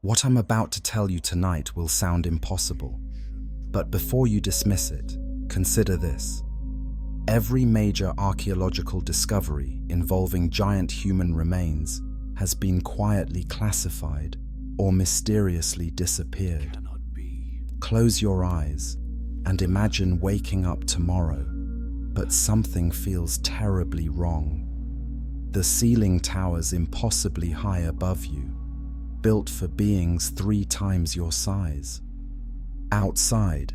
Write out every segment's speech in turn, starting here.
What I'm about to tell you tonight will sound impossible, but before you dismiss it, consider this. Every major archaeological discovery involving giant human remains has been quietly classified or mysteriously disappeared. Close your eyes and imagine waking up tomorrow, but something feels terribly wrong. The ceiling towers impossibly high above you, built for beings 3 times your size. Outside,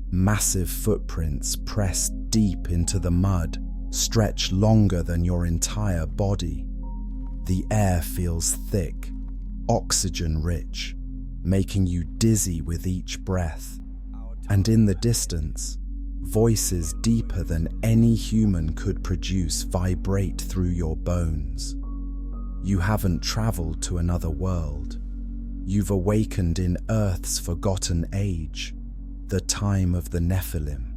massive footprints pressed deep into the mud stretch longer than your entire body. The air feels thick, oxygen-rich, making you dizzy with each breath. And in the distance, voices deeper than any human could produce vibrate through your bones. You haven't traveled to another world. You've awakened in Earth's forgotten age, the time of the Nephilim.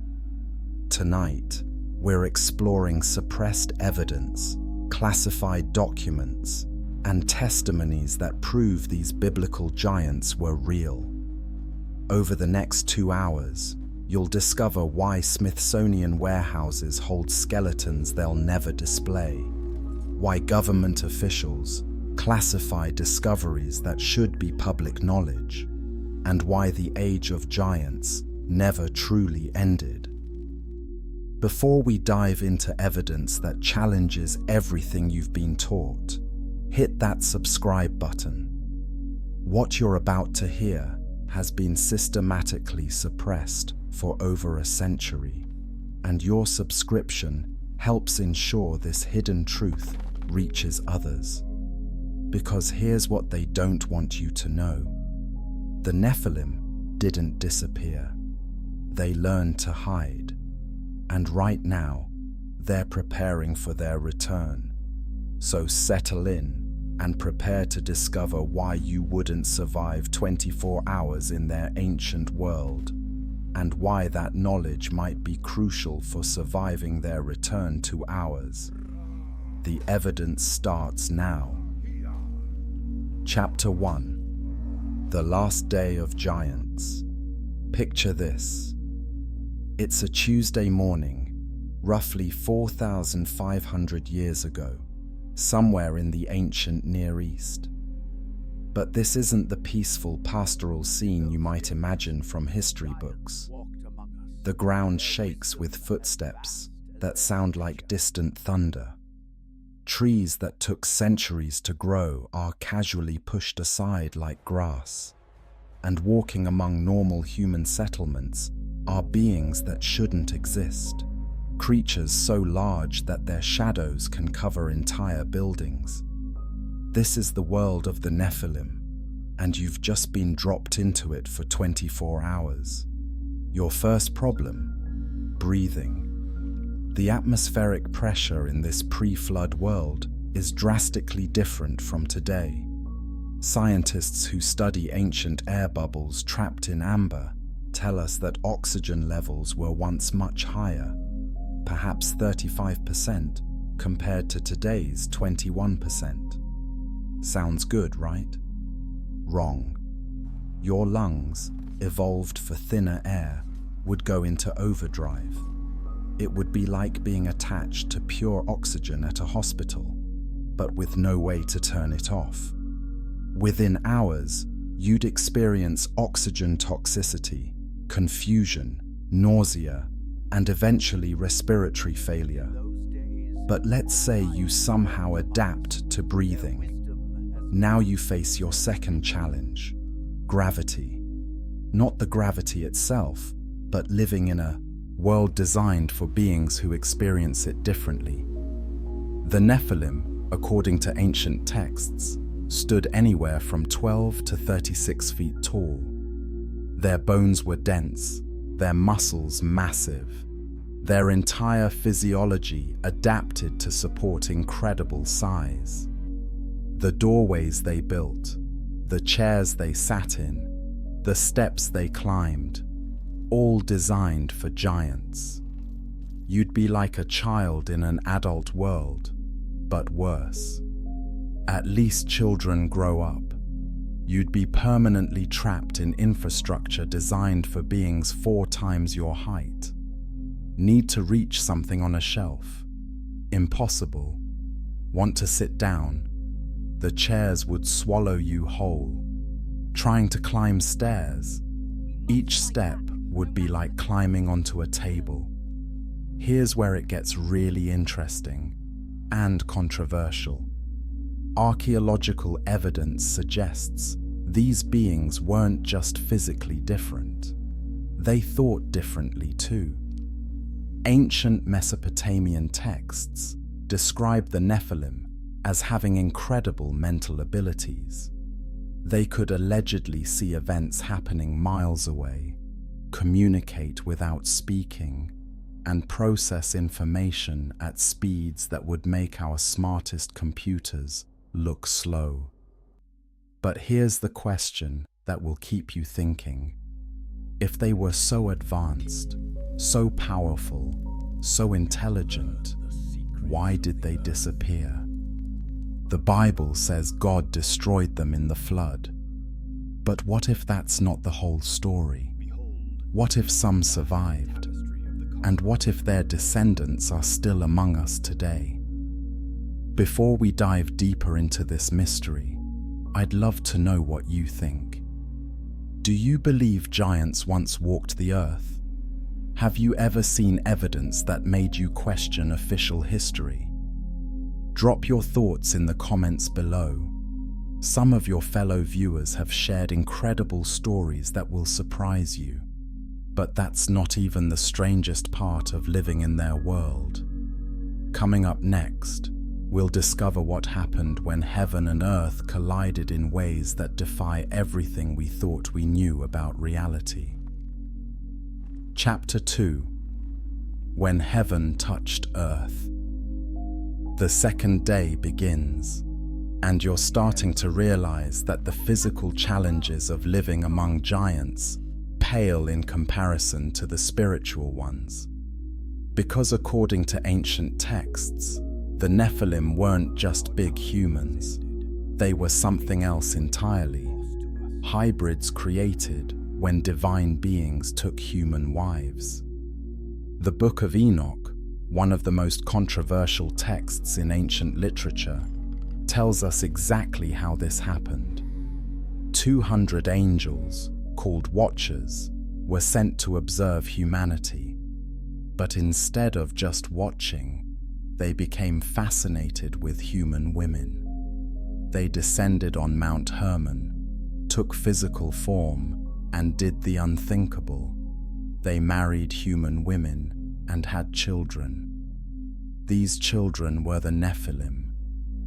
Tonight, we're exploring suppressed evidence, classified documents, and testimonies that prove these biblical giants were real. Over the next 2 hours, you'll discover why Smithsonian warehouses hold skeletons they'll never display, why government officials classify discoveries that should be public knowledge, and why the age of giants never truly ended. Before we dive into evidence that challenges everything you've been taught, hit that subscribe button. What you're about to hear has been systematically suppressed for over a century, and your subscription helps ensure this hidden truth reaches others. Because here's what they don't want you to know. The Nephilim didn't disappear. They learned to hide. And right now, they're preparing for their return. So settle in and prepare to discover why you wouldn't survive 24 hours in their ancient world, and why that knowledge might be crucial for surviving their return to ours. The evidence starts now. Chapter 1. The Last Day of Giants. Picture this. It's a Tuesday morning, roughly 4,500 years ago, somewhere in the ancient Near East. But this isn't the peaceful pastoral scene you might imagine from history books. The ground shakes with footsteps that sound like distant thunder. Trees that took centuries to grow are casually pushed aside like grass, and walking among normal human settlements are beings that shouldn't exist, creatures so large that their shadows can cover entire buildings. This is the world of the Nephilim, and you've just been dropped into it for 24 hours. Your first problem? Breathing. The atmospheric pressure in this pre-flood world is drastically different from today. Scientists who study ancient air bubbles trapped in amber tell us that oxygen levels were once much higher, perhaps 35% compared to today's 21%. Sounds good, right? Wrong. Your lungs, evolved for thinner air, would go into overdrive. It would be like being attached to pure oxygen at a hospital, but with no way to turn it off. Within hours, you'd experience oxygen toxicity, confusion, nausea, and eventually respiratory failure. But let's say you somehow adapt to breathing. Now you face your second challenge: gravity. Not the gravity itself, but living in a world designed for beings who experience it differently. The Nephilim, according to ancient texts, stood anywhere from 12 to 36 feet tall. Their bones were dense, their muscles massive, their entire physiology adapted to support incredible size. The doorways they built, the chairs they sat in, the steps they climbed, all designed for giants. You'd be like a child in an adult world, but worse. At least children grow up. You'd be permanently trapped in infrastructure designed for beings 4 times your height. Need to reach something on a shelf? Impossible. Want to sit down? The chairs would swallow you whole. Trying to climb stairs? Each step would be like climbing onto a table. Here's where it gets really interesting and controversial. Archaeological evidence suggests these beings weren't just physically different. They thought differently too. Ancient Mesopotamian texts describe the Nephilim as having incredible mental abilities. They could allegedly see events happening miles away, communicate without speaking, and process information at speeds that would make our smartest computers look slow. But here's the question that will keep you thinking. If they were so advanced, so powerful, so intelligent, why did they disappear? The Bible says God destroyed them in the flood. But what if that's not the whole story? What if some survived? And what if their descendants are still among us today? Before we dive deeper into this mystery, I'd love to know what you think. Do you believe giants once walked the earth? Have you ever seen evidence that made you question official history? Drop your thoughts in the comments below. Some of your fellow viewers have shared incredible stories that will surprise you. But that's not even the strangest part of living in their world. Coming up next, we'll discover what happened when heaven and earth collided in ways that defy everything we thought we knew about reality. Chapter 2: When Heaven Touched Earth. The second day begins, and you're starting to realize that the physical challenges of living among giants pale in comparison to the spiritual ones. Because according to ancient texts, the Nephilim weren't just big humans. They were something else entirely. Hybrids created when divine beings took human wives. The Book of Enoch, one of the most controversial texts in ancient literature, tells us exactly how this happened. 200 angels, called Watchers, were sent to observe humanity. But instead of just watching, they became fascinated with human women. They descended on Mount Hermon, took physical form, and did the unthinkable. They married human women and had children. These children were the Nephilim,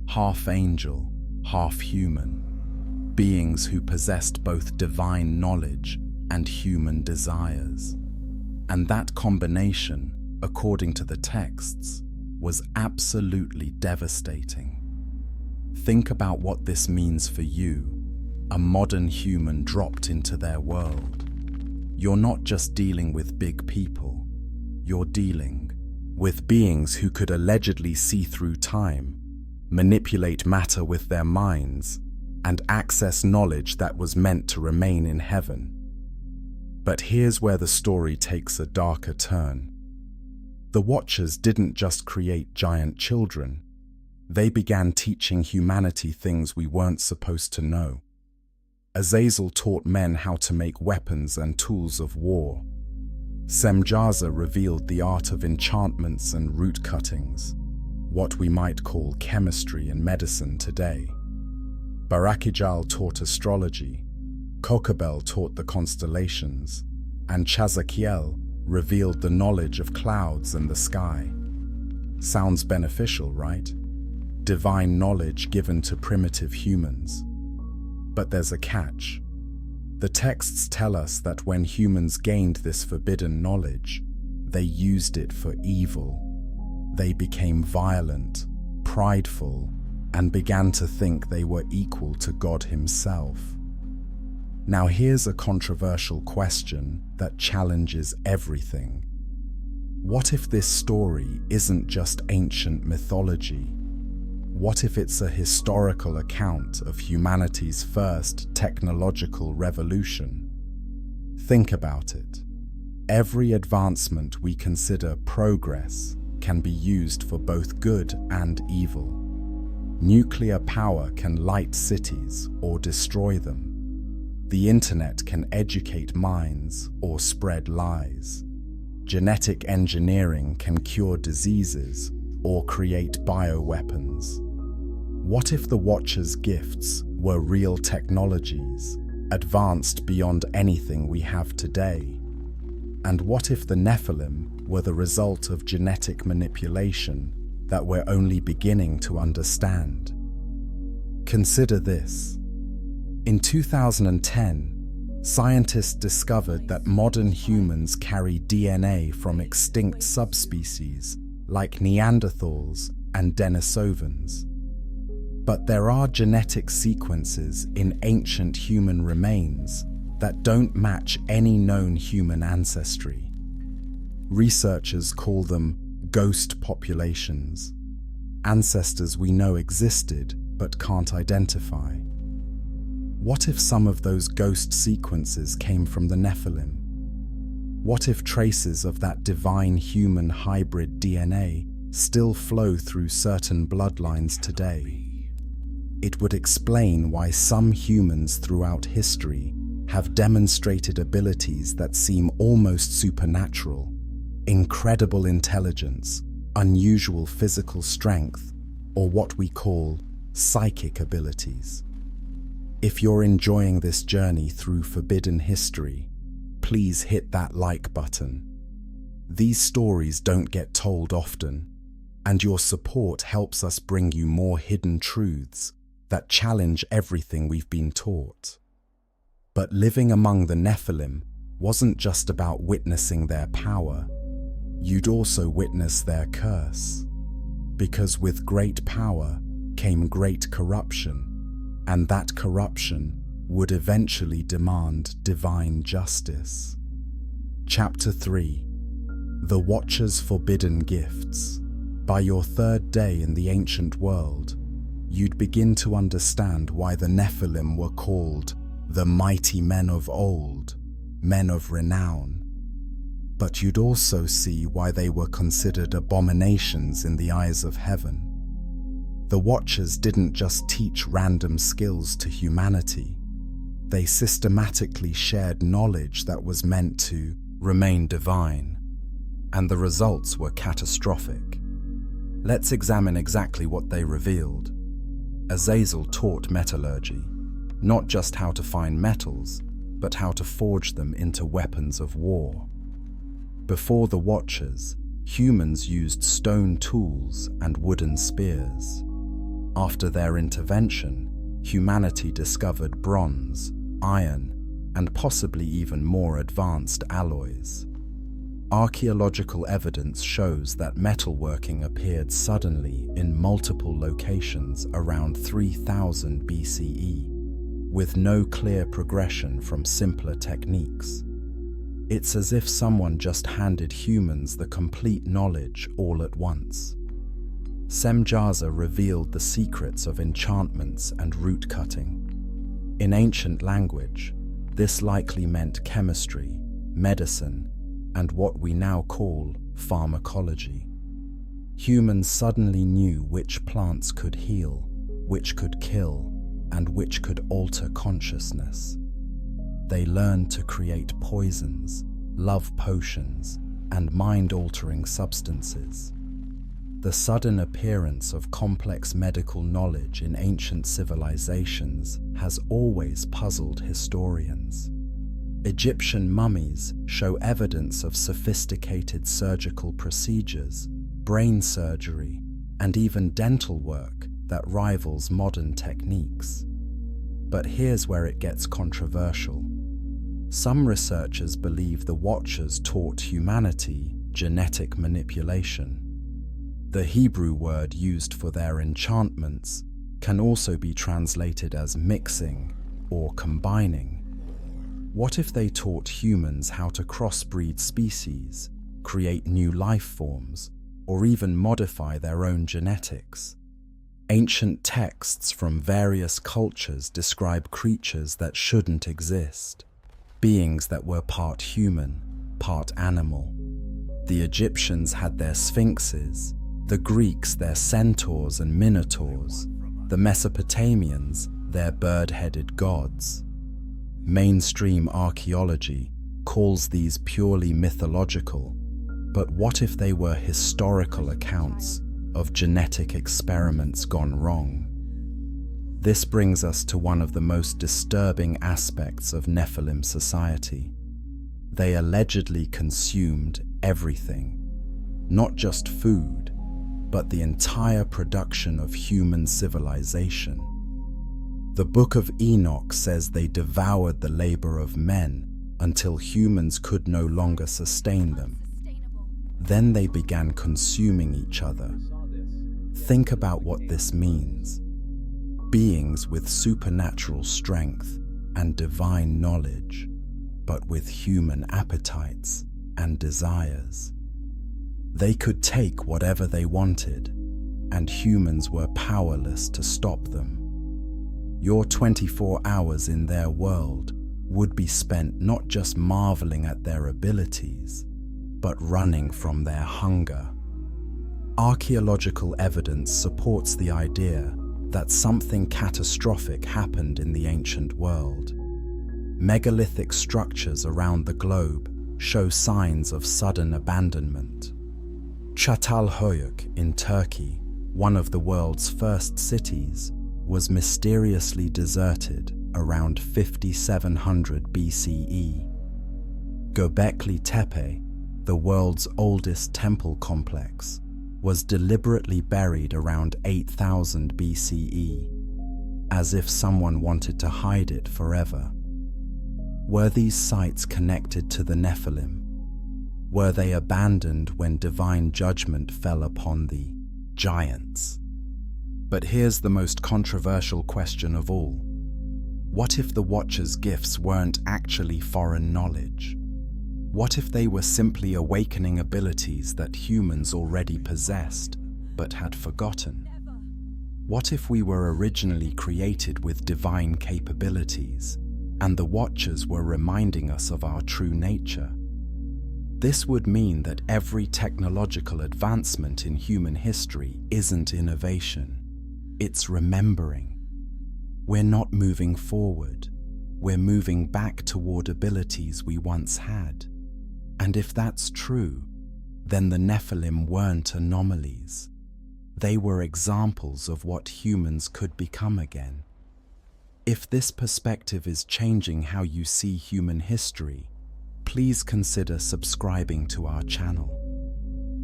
half angel, half human, beings who possessed both divine knowledge and human desires. And that combination, according to the texts, was absolutely devastating. Think about what this means for you, a modern human dropped into their world. You're not just dealing with big people, you're dealing with beings who could allegedly see through time, manipulate matter with their minds, and access knowledge that was meant to remain in heaven. But here's where the story takes a darker turn. The Watchers didn't just create giant children. They began teaching humanity things we weren't supposed to know. Azazel taught men how to make weapons and tools of war. Semjaza revealed the art of enchantments and root cuttings, what we might call chemistry and medicine today. Barakijal taught astrology, Kokabel taught the constellations, and Chazakiel revealed the knowledge of clouds and the sky. Sounds beneficial, right? Divine knowledge given to primitive humans. But there's a catch. The texts tell us that when humans gained this forbidden knowledge, they used it for evil. They became violent, prideful, and began to think they were equal to God himself. Now here's a controversial question that challenges everything. What if this story isn't just ancient mythology? What if it's a historical account of humanity's first technological revolution? Think about it. Every advancement we consider progress can be used for both good and evil. Nuclear power can light cities or destroy them. The internet can educate minds or spread lies. Genetic engineering can cure diseases or create bioweapons. What if the Watcher's gifts were real technologies, advanced beyond anything we have today? And what if the Nephilim were the result of genetic manipulation that we're only beginning to understand? Consider this. In 2010, scientists discovered that modern humans carry DNA from extinct subspecies like Neanderthals and Denisovans. But there are genetic sequences in ancient human remains that don't match any known human ancestry. Researchers call them ghost populations, ancestors we know existed but can't identify. What if some of those ghost sequences came from the Nephilim? What if traces of that divine human hybrid DNA still flow through certain bloodlines today? It would explain why some humans throughout history have demonstrated abilities that seem almost supernatural: incredible intelligence, unusual physical strength, or what we call psychic abilities. If you're enjoying this journey through forbidden history, please hit that like button. These stories don't get told often, and your support helps us bring you more hidden truths that challenge everything we've been taught. But living among the Nephilim wasn't just about witnessing their power. You'd also witness their curse. Because with great power came great corruption, and that corruption would eventually demand divine justice. Chapter 3. The Watcher's Forbidden Gifts. By your third day in the ancient world, you'd begin to understand why the Nephilim were called the mighty men of old, men of renown. But you'd also see why they were considered abominations in the eyes of heaven. The Watchers didn't just teach random skills to humanity. They systematically shared knowledge that was meant to remain divine, and the results were catastrophic. Let's examine exactly what they revealed. Azazel taught metallurgy, not just how to find metals, but how to forge them into weapons of war. Before the Watchers, humans used stone tools and wooden spears. After their intervention, humanity discovered bronze, iron, and possibly even more advanced alloys. Archaeological evidence shows that metalworking appeared suddenly in multiple locations around 3000 BCE, with no clear progression from simpler techniques. It's as if someone just handed humans the complete knowledge all at once. Semjaza revealed the secrets of enchantments and root cutting. In ancient language, this likely meant chemistry, medicine, and what we now call pharmacology. Humans suddenly knew which plants could heal, which could kill, and which could alter consciousness. They learned to create poisons, love potions, and mind-altering substances. The sudden appearance of complex medical knowledge in ancient civilizations has always puzzled historians. Egyptian mummies show evidence of sophisticated surgical procedures, brain surgery, and even dental work that rivals modern techniques. But here's where it gets controversial. Some researchers believe the Watchers taught humanity genetic manipulation. The Hebrew word used for their enchantments can also be translated as mixing or combining. What if they taught humans how to crossbreed species, create new life forms, or even modify their own genetics? Ancient texts from various cultures describe creatures that shouldn't exist, beings that were part human, part animal. The Egyptians had their sphinxes, the Greeks their centaurs and minotaurs, the Mesopotamians their bird-headed gods. Mainstream archaeology calls these purely mythological, but what if they were historical accounts of genetic experiments gone wrong? This brings us to one of the most disturbing aspects of Nephilim society. They allegedly consumed everything, not just food, but the entire production of human civilization. The Book of Enoch says they devoured the labor of men until humans could no longer sustain them. Then they began consuming each other. Think about what this means. Beings with supernatural strength and divine knowledge, but with human appetites and desires. They could take whatever they wanted, and humans were powerless to stop them. Your 24 hours in their world would be spent not just marveling at their abilities, but running from their hunger. Archaeological evidence supports the idea that something catastrophic happened in the ancient world. Megalithic structures around the globe show signs of sudden abandonment. Çatalhöyük in Turkey, one of the world's first cities, was mysteriously deserted around 5700 BCE. Göbekli Tepe, the world's oldest temple complex, was deliberately buried around 8000 BCE, as if someone wanted to hide it forever. Were these sites connected to the Nephilim? Were they abandoned when divine judgment fell upon the giants? But here's the most controversial question of all. What if the Watcher's gifts weren't actually foreign knowledge? What if they were simply awakening abilities that humans already possessed, but had forgotten? What if we were originally created with divine capabilities, and the Watchers were reminding us of our true nature? This would mean that every technological advancement in human history isn't innovation, it's remembering. We're not moving forward, we're moving back toward abilities we once had. And if that's true, then the Nephilim weren't anomalies. They were examples of what humans could become again. If this perspective is changing how you see human history, please consider subscribing to our channel.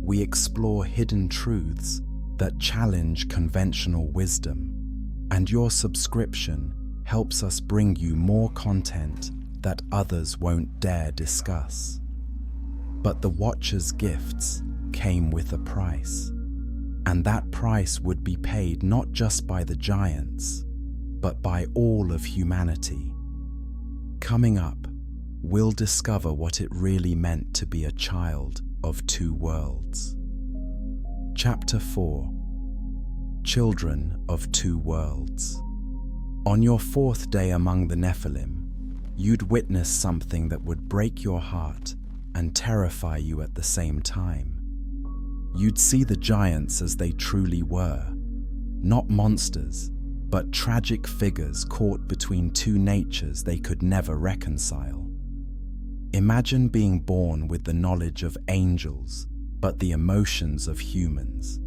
We explore hidden truths that challenge conventional wisdom, and your subscription helps us bring you more content that others won't dare discuss. But the Watcher's gifts came with a price, and that price would be paid not just by the giants, but by all of humanity. Coming up, we'll discover what it really meant to be a child of two worlds. Chapter 4: Children of Two Worlds. On your fourth day among the Nephilim, you'd witness something that would break your heart and terrify you at the same time. You'd see the giants as they truly were, not monsters, but tragic figures caught between two natures they could never reconcile. Imagine being born with the knowledge of angels, but the emotions of humans.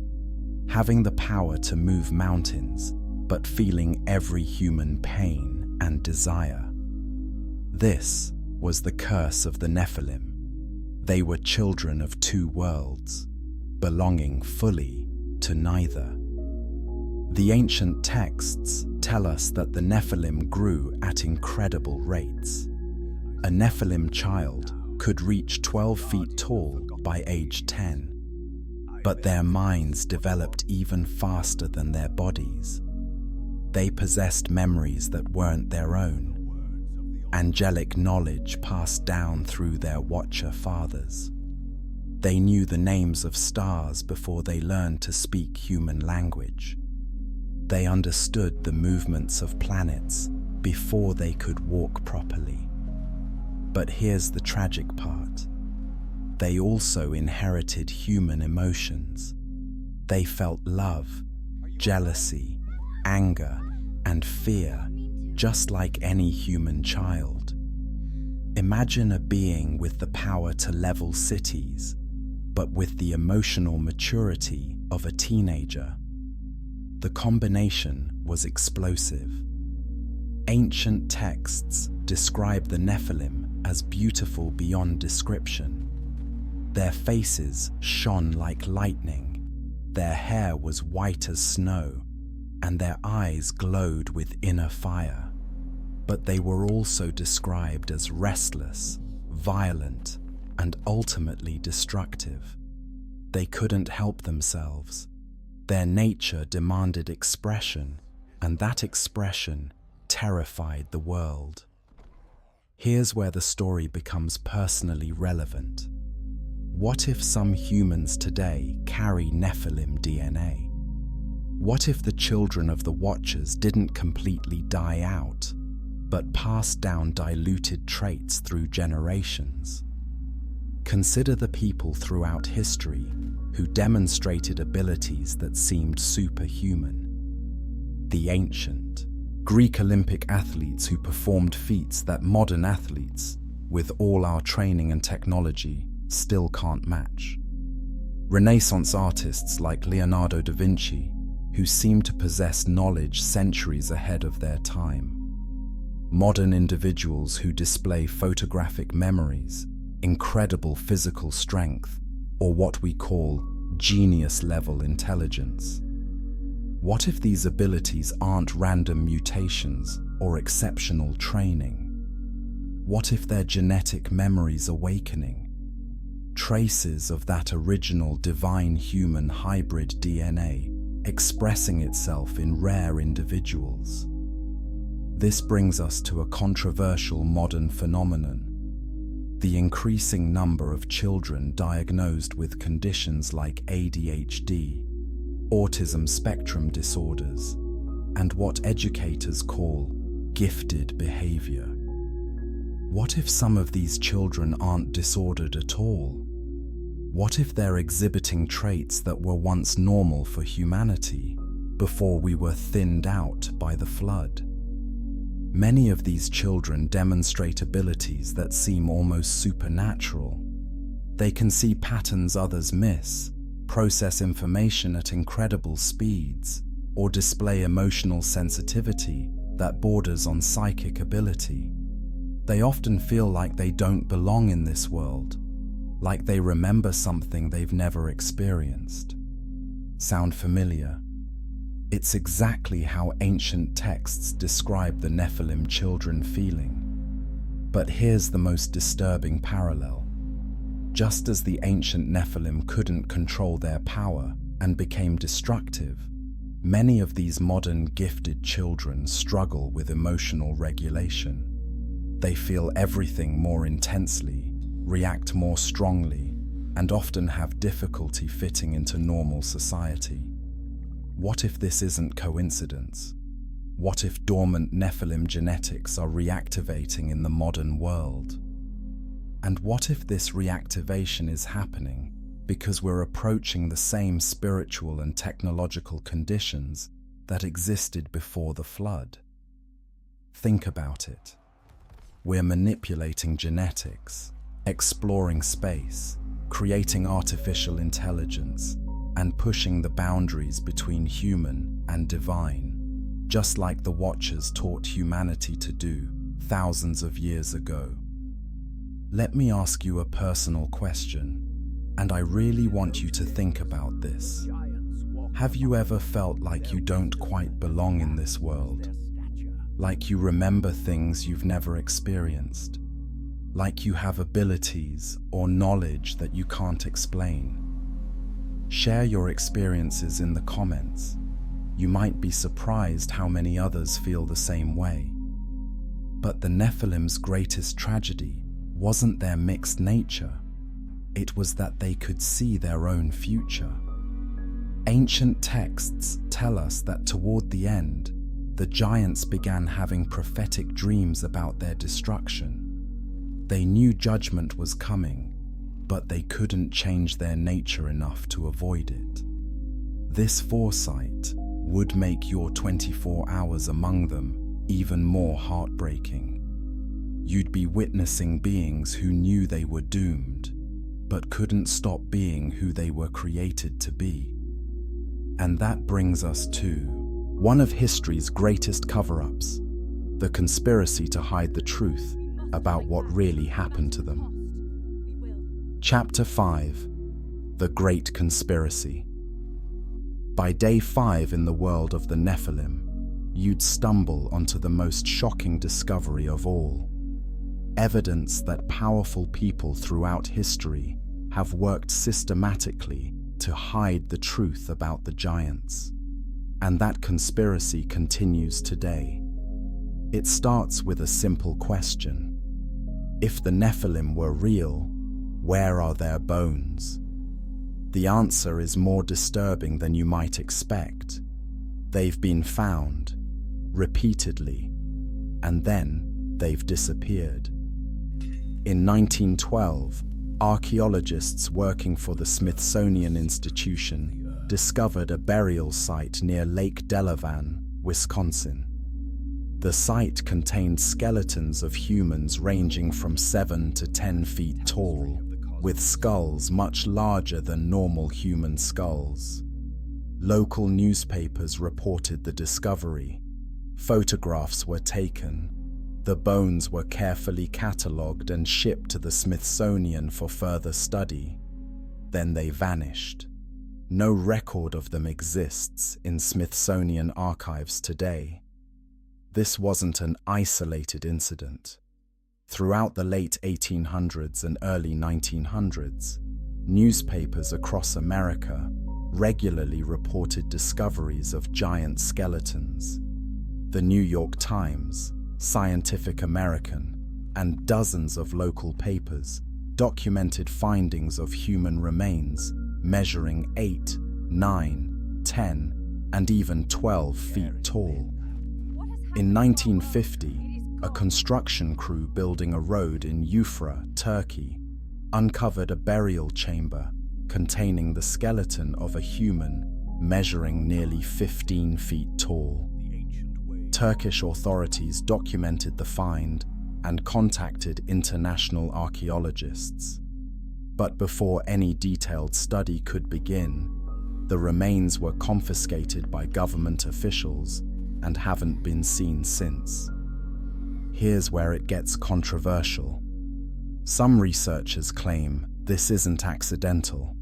Having the power to move mountains, but feeling every human pain and desire. This was the curse of the Nephilim. They were children of two worlds, belonging fully to neither. The ancient texts tell us that the Nephilim grew at incredible rates. A Nephilim child could reach 12 feet tall by age 10, but their minds developed even faster than their bodies. They possessed memories that weren't their own, angelic knowledge passed down through their Watcher fathers. They knew the names of stars before they learned to speak human language. They understood the movements of planets before they could walk properly. But here's the tragic part. They also inherited human emotions. They felt love, jealousy, anger, and fear, just like any human child. Imagine a being with the power to level cities, but with the emotional maturity of a teenager. The combination was explosive. Ancient texts describe the Nephilim as beautiful beyond description. Their faces shone like lightning, their hair was white as snow, and their eyes glowed with inner fire. But they were also described as restless, violent, and ultimately destructive. They couldn't help themselves. Their nature demanded expression, and that expression terrified the world. Here's where the story becomes personally relevant. What if some humans today carry Nephilim DNA? What if the children of the Watchers didn't completely die out, but passed down diluted traits through generations? Consider the people throughout history who demonstrated abilities that seemed superhuman. The ancient Greek Olympic athletes who performed feats that modern athletes, with all our training and technology, still can't match. Renaissance artists like Leonardo da Vinci, who seem to possess knowledge centuries ahead of their time. Modern individuals who display photographic memories, incredible physical strength, or what we call genius-level intelligence. What if these abilities aren't random mutations or exceptional training? What if they're genetic memories awakening, traces of that original divine human hybrid DNA expressing itself in rare individuals? This brings us to a controversial modern phenomenon: the increasing number of children diagnosed with conditions like ADHD, autism spectrum disorders, and what educators call gifted behavior. What if some of these children aren't disordered at all? What if they're exhibiting traits that were once normal for humanity before we were thinned out by the flood? Many of these children demonstrate abilities that seem almost supernatural. They can see patterns others miss, process information at incredible speeds, or display emotional sensitivity that borders on psychic ability. They often feel like they don't belong in this world, like they remember something they've never experienced. Sound familiar? It's exactly how ancient texts describe the Nephilim children feeling. But here's the most disturbing parallel. Just as the ancient Nephilim couldn't control their power and became destructive, many of these modern gifted children struggle with emotional regulation. They feel everything more intensely, react more strongly, and often have difficulty fitting into normal society. What if this isn't coincidence? What if dormant Nephilim genetics are reactivating in the modern world? And what if this reactivation is happening because we're approaching the same spiritual and technological conditions that existed before the flood? Think about it. We're manipulating genetics, exploring space, creating artificial intelligence, and pushing the boundaries between human and divine, just like the Watchers taught humanity to do thousands of years ago. Let me ask you a personal question, and I really want you to think about this. Have you ever felt like you don't quite belong in this world? Like you remember things you've never experienced? Like you have abilities or knowledge that you can't explain? Share your experiences in the comments. You might be surprised how many others feel the same way. But the Nephilim's greatest tragedy wasn't their mixed nature. It was that they could see their own future. Ancient texts tell us that toward the end, the giants began having prophetic dreams about their destruction. They knew judgment was coming, but they couldn't change their nature enough to avoid it. This foresight would make your 24 hours among them even more heartbreaking. You'd be witnessing beings who knew they were doomed, but couldn't stop being who they were created to be. And that brings us to one of history's greatest cover-ups, the conspiracy to hide the truth about what really happened to them. Chapter 5: The Great Conspiracy. By day 5 in the world of the Nephilim, you'd stumble onto the most shocking discovery of all. Evidence that powerful people throughout history have worked systematically to hide the truth about the giants. And that conspiracy continues today. It starts with a simple question. If the Nephilim were real, where are their bones? The answer is more disturbing than you might expect. They've been found, repeatedly, and then they've disappeared. In 1912, archaeologists working for the Smithsonian Institution discovered a burial site near Lake Delavan, Wisconsin. The site contained skeletons of humans ranging from 7 to 10 feet tall, with skulls much larger than normal human skulls. Local newspapers reported the discovery. Photographs were taken. The bones were carefully catalogued and shipped to the Smithsonian for further study. Then they vanished. No record of them exists in Smithsonian archives today. This wasn't an isolated incident. Throughout the late 1800s and early 1900s, newspapers across America regularly reported discoveries of giant skeletons. The New York Times, Scientific American, and dozens of local papers documented findings of human remains measuring 8, 9, 10, and even 12 feet tall. In 1950, a construction crew building a road in Ufra, Turkey, uncovered a burial chamber containing the skeleton of a human measuring nearly 15 feet tall. Turkish authorities documented the find and contacted international archaeologists. But before any detailed study could begin, the remains were confiscated by government officials and haven't been seen since. Here's where it gets controversial. Some researchers claim this isn't accidental.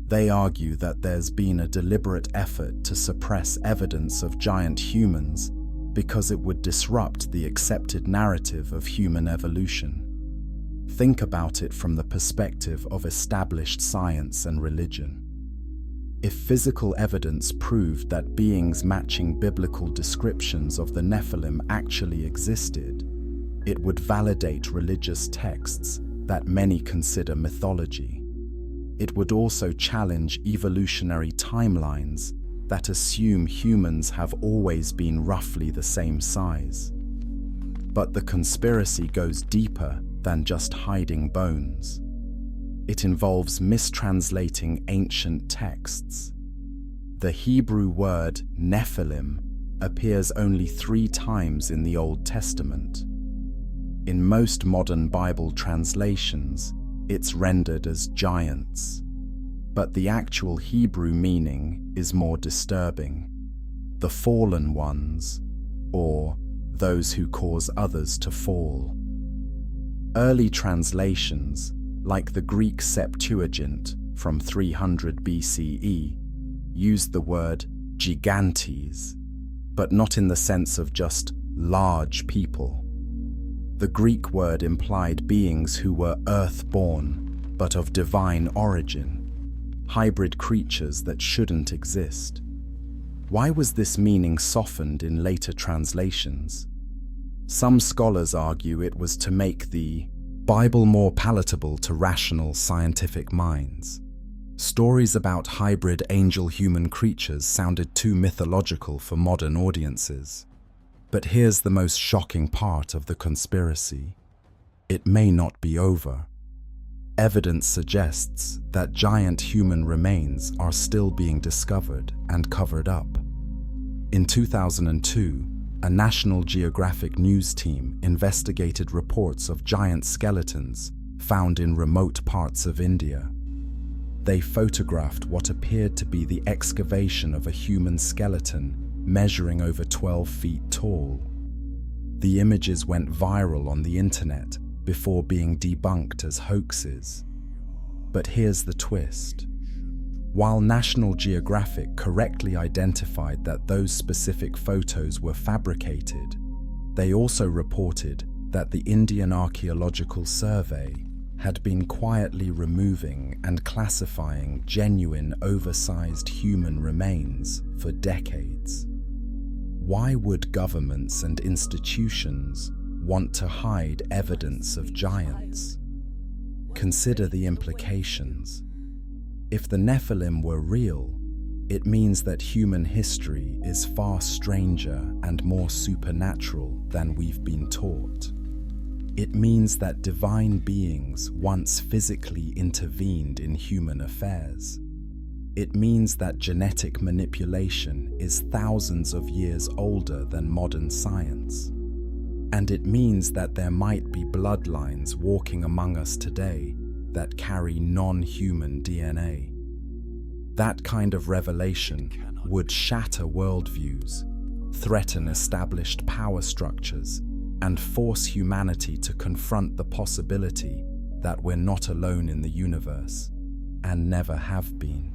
They argue that there's been a deliberate effort to suppress evidence of giant humans because it would disrupt the accepted narrative of human evolution. Think about it from the perspective of established science and religion. If physical evidence proved that beings matching biblical descriptions of the Nephilim actually existed, it would validate religious texts that many consider mythology. It would also challenge evolutionary timelines that assume humans have always been roughly the same size. But the conspiracy goes deeper than just hiding bones. It involves mistranslating ancient texts. The Hebrew word Nephilim appears only 3 times in the Old Testament. In most modern Bible translations, it's rendered as giants. But the actual Hebrew meaning is more disturbing. The fallen ones, or those who cause others to fall. Early translations, like the Greek Septuagint from 300 BCE, used the word gigantes, but not in the sense of just large people. The Greek word implied beings who were earth-born, but of divine origin, hybrid creatures that shouldn't exist. Why was this meaning softened in later translations? Some scholars argue it was to make the Bible more palatable to rational scientific minds. Stories about hybrid angel-human creatures sounded too mythological for modern audiences. But here's the most shocking part of the conspiracy. It may not be over. Evidence suggests that giant human remains are still being discovered and covered up. In 2002, a National Geographic news team investigated reports of giant skeletons found in remote parts of India. They photographed what appeared to be the excavation of a human skeleton measuring over 12 feet tall. The images went viral on the internet before being debunked as hoaxes. But here's the twist. While National Geographic correctly identified that those specific photos were fabricated, they also reported that the Indian Archaeological Survey had been quietly removing and classifying genuine oversized human remains for decades. Why would governments and institutions want to hide evidence of giants? Consider the implications. If the Nephilim were real, it means that human history is far stranger and more supernatural than we've been taught. It means that divine beings once physically intervened in human affairs. It means that genetic manipulation is thousands of years older than modern science. And it means that there might be bloodlines walking among us today that carry non-human DNA. That kind of revelation would shatter worldviews, threaten established power structures, and force humanity to confront the possibility that we're not alone in the universe, and never have been.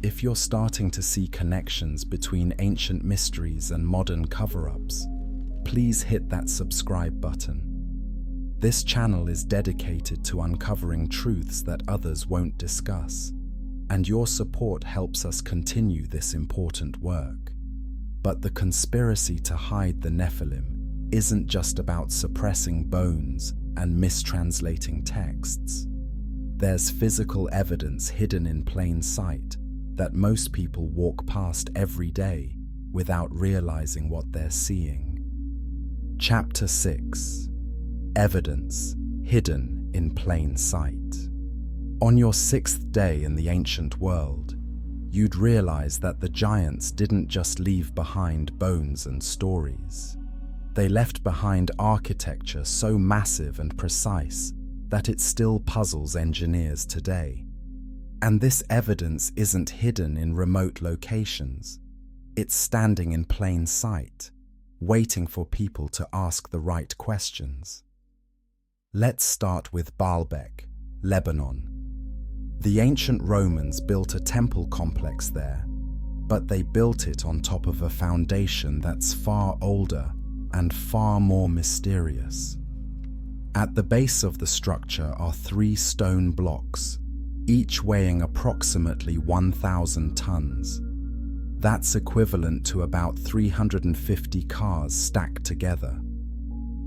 If you're starting to see connections between ancient mysteries and modern cover-ups, please hit that subscribe button. This channel is dedicated to uncovering truths that others won't discuss, and your support helps us continue this important work. But the conspiracy to hide the Nephilim isn't just about suppressing bones and mistranslating texts. There's physical evidence hidden in plain sight that most people walk past every day without realizing what they're seeing. Chapter 6. Evidence hidden in plain sight. On your 6th day in the ancient world, you'd realize that the giants didn't just leave behind bones and stories. They left behind architecture so massive and precise that it still puzzles engineers today. And this evidence isn't hidden in remote locations. It's standing in plain sight, waiting for people to ask the right questions. Let's start with Baalbek, Lebanon. The ancient Romans built a temple complex there, but they built it on top of a foundation that's far older and far more mysterious. At the base of the structure are 3 stone blocks, each weighing approximately 1,000 tons. That's equivalent to about 350 cars stacked together.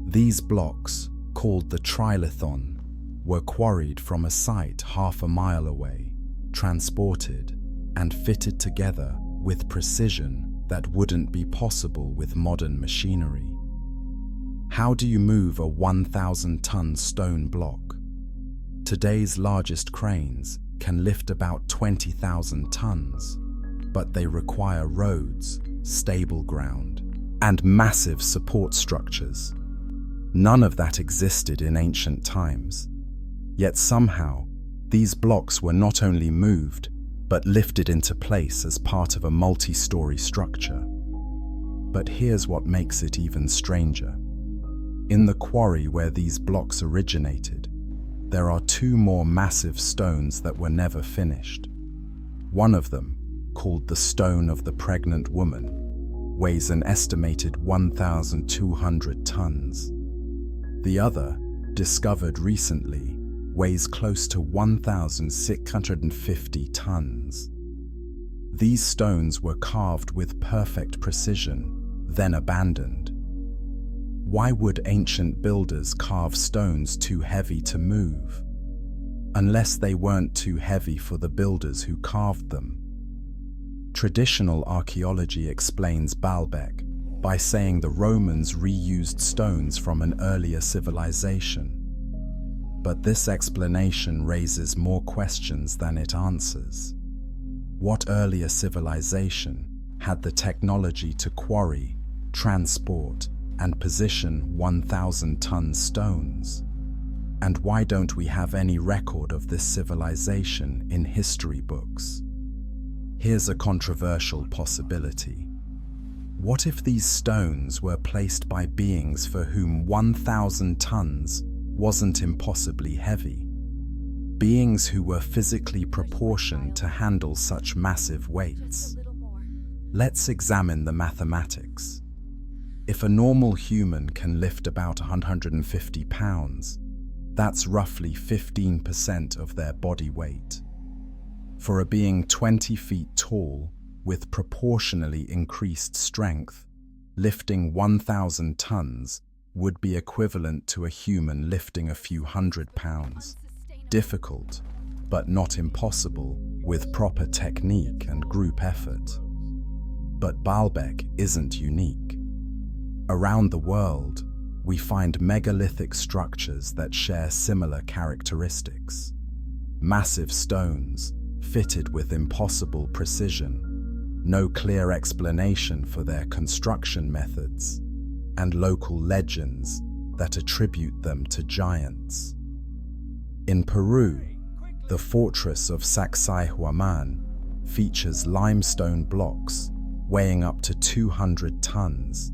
These blocks, called the trilithon, were quarried from a site half a mile away, transported, and fitted together with precision that wouldn't be possible with modern machinery. How do you move a 1,000-ton stone block? Today's largest cranes can lift about 20,000 tons, but they require roads, stable ground, and massive support structures. None of that existed in ancient times. Yet somehow, these blocks were not only moved, but lifted into place as part of a multi-story structure. But here's what makes it even stranger. In the quarry where these blocks originated, there are 2 more massive stones that were never finished. One of them, called the Stone of the Pregnant Woman, weighs an estimated 1,200 tons. The other, discovered recently, weighs close to 1,650 tons. These stones were carved with perfect precision, then abandoned. Why would ancient builders carve stones too heavy to move? unless they weren't too heavy for the builders who carved them. Traditional archaeology explains Baalbek by saying the Romans reused stones from an earlier civilization. But this explanation raises more questions than it answers. What earlier civilization had the technology to quarry, transport, and position 1,000-ton stones? And why don't we have any record of this civilization in history books? Here's a controversial possibility. What if these stones were placed by beings for whom 1,000 tons wasn't impossibly heavy? Beings who were physically proportioned to handle such massive weights. Let's examine the mathematics. If a normal human can lift about 150 pounds, that's roughly 15% of their body weight. For a being 20 feet tall with proportionally increased strength, lifting 1,000 tons would be equivalent to a human lifting a few hundred pounds. Difficult, but not impossible, with proper technique and group effort. But Baalbek isn't unique. Around the world, we find megalithic structures that share similar characteristics. Massive stones, fitted with impossible precision, no clear explanation for their construction methods, and local legends that attribute them to giants. In Peru, the fortress of Sacsayhuaman features limestone blocks weighing up to 200 tons,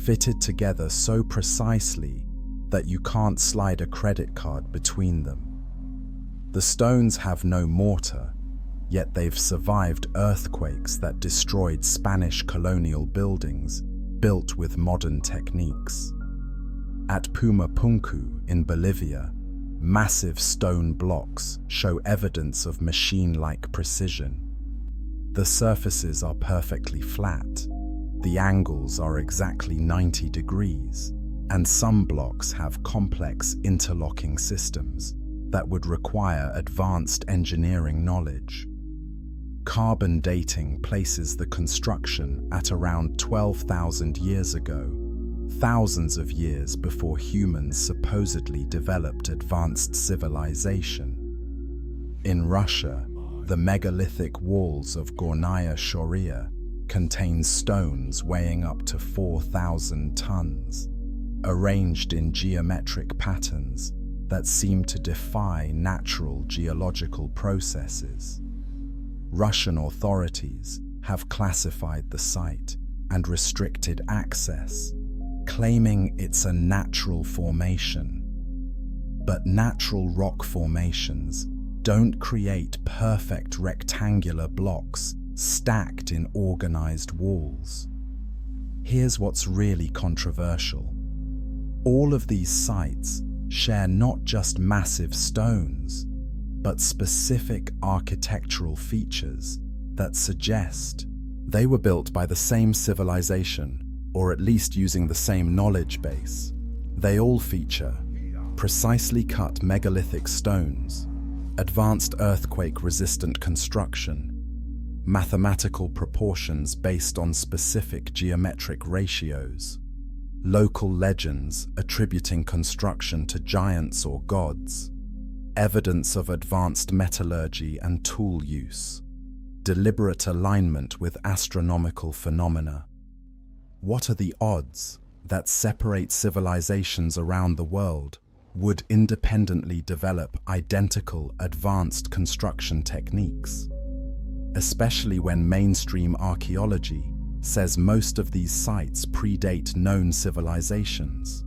fitted together so precisely that you can't slide a credit card between them. The stones have no mortar, yet they've survived earthquakes that destroyed Spanish colonial buildings built with modern techniques. At Pumapunku in Bolivia, massive stone blocks show evidence of machine-like precision. The surfaces are perfectly flat, the angles are exactly 90 degrees, and some blocks have complex interlocking systems that would require advanced engineering knowledge. Carbon dating places the construction at around 12,000 years ago, thousands of years before humans supposedly developed advanced civilization. In Russia, the megalithic walls of Gornaya Shoria contain stones weighing up to 4,000 tons, arranged in geometric patterns that seem to defy natural geological processes. Russian authorities have classified the site and restricted access, claiming it's a natural formation. But natural rock formations don't create perfect rectangular blocks stacked in organized walls. Here's what's really controversial. All of these sites share not just massive stones, but specific architectural features that suggest they were built by the same civilization, or at least using the same knowledge base. They all feature precisely cut megalithic stones, advanced earthquake-resistant construction, mathematical proportions based on specific geometric ratios, local legends attributing construction to giants or gods, evidence of advanced metallurgy and tool use, deliberate alignment with astronomical phenomena. What are the odds that separate civilizations around the world would independently develop identical advanced construction techniques? Especially when mainstream archaeology says most of these sites predate known civilizations.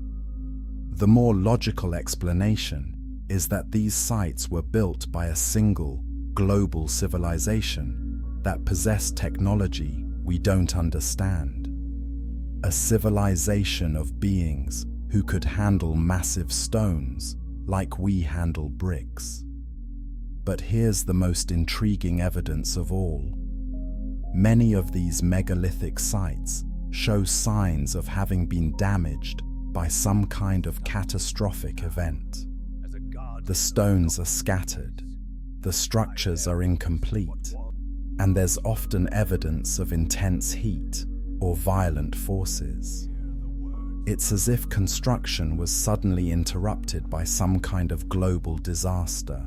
The more logical explanation is that these sites were built by a single, global civilization that possessed technology we don't understand. A civilization of beings who could handle massive stones like we handle bricks. But here's the most intriguing evidence of all. Many of these megalithic sites show signs of having been damaged by some kind of catastrophic event. The stones are scattered, the structures are incomplete, and there's often evidence of intense heat or violent forces. It's as if construction was suddenly interrupted by some kind of global disaster.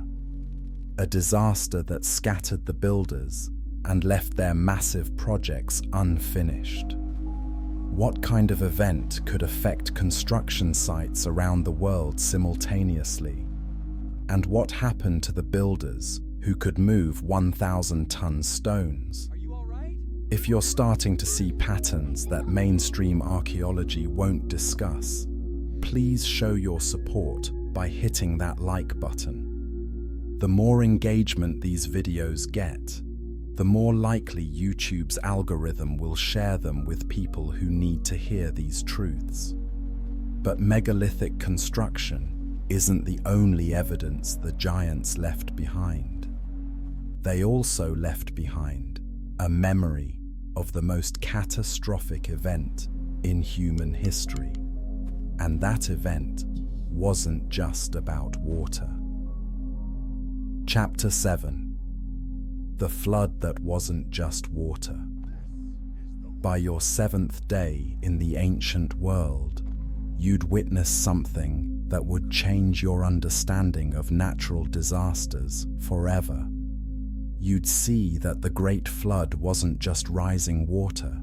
A disaster that scattered the builders and left their massive projects unfinished. What kind of event could affect construction sites around the world simultaneously? And what happened to the builders who could move 1,000-ton stones? If you're starting to see patterns that mainstream archaeology won't discuss, please show your support by hitting that like button. The more engagement these videos get, the more likely YouTube's algorithm will share them with people who need to hear these truths. But megalithic construction isn't the only evidence the giants left behind. They also left behind a memory of the most catastrophic event in human history. And that event wasn't just about water. Chapter 7. The flood that wasn't just water. By your 7th day in the ancient world, you'd witness something that would change your understanding of natural disasters forever. You'd see that the Great Flood wasn't just rising water,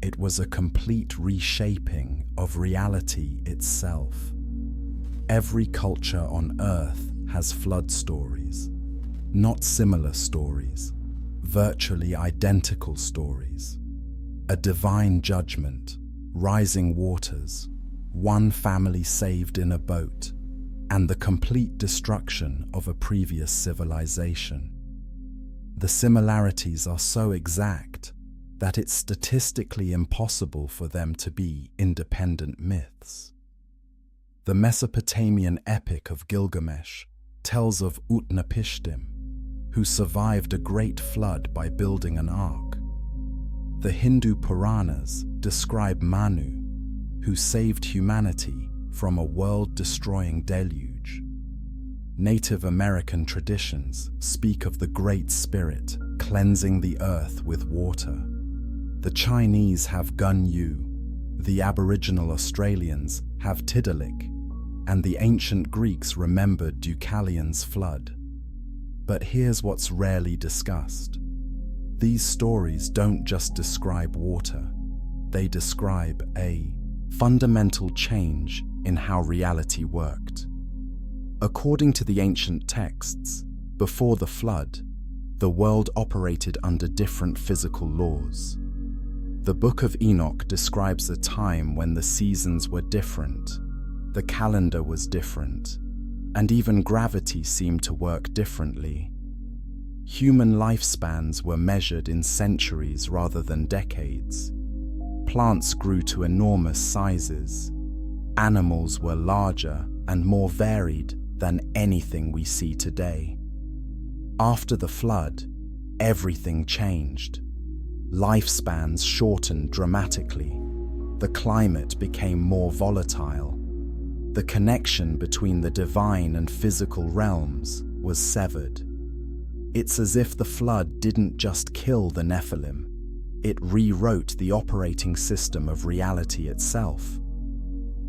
it was a complete reshaping of reality itself. Every culture on Earth has flood stories. Not similar stories, virtually identical stories. A divine judgment, rising waters, one family saved in a boat, and the complete destruction of a previous civilization. The similarities are so exact that it's statistically impossible for them to be independent myths. The Mesopotamian epic of Gilgamesh tells of Utnapishtim, who survived a great flood by building an ark. The Hindu Puranas describe Manu, who saved humanity from a world-destroying deluge. Native American traditions speak of the Great Spirit cleansing the earth with water. The Chinese have Gun Yu, the Aboriginal Australians have Tidalig, and the ancient Greeks remembered Deucalion's flood. But here's what's rarely discussed. These stories don't just describe water, they describe a fundamental change in how reality worked. According to the ancient texts, before the flood, the world operated under different physical laws. The Book of Enoch describes a time when the seasons were different, the calendar was different, and even gravity seemed to work differently. Human lifespans were measured in centuries rather than decades. Plants grew to enormous sizes. Animals were larger and more varied than anything we see today. After the flood, everything changed. Lifespans shortened dramatically. The climate became more volatile. The connection between the divine and physical realms was severed. It's as if the flood didn't just kill the Nephilim, it rewrote the operating system of reality itself.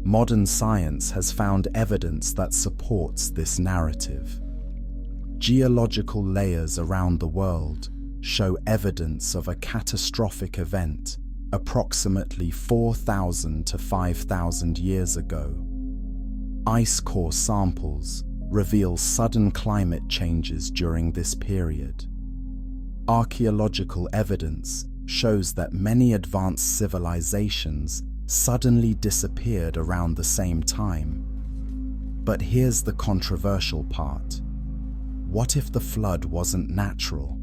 Modern science has found evidence that supports this narrative. Geological layers around the world show evidence of a catastrophic event approximately 4,000 to 5,000 years ago. Ice core samples reveal sudden climate changes during this period. Archaeological evidence shows that many advanced civilizations suddenly disappeared around the same time. But here's the controversial part. What if the flood wasn't natural?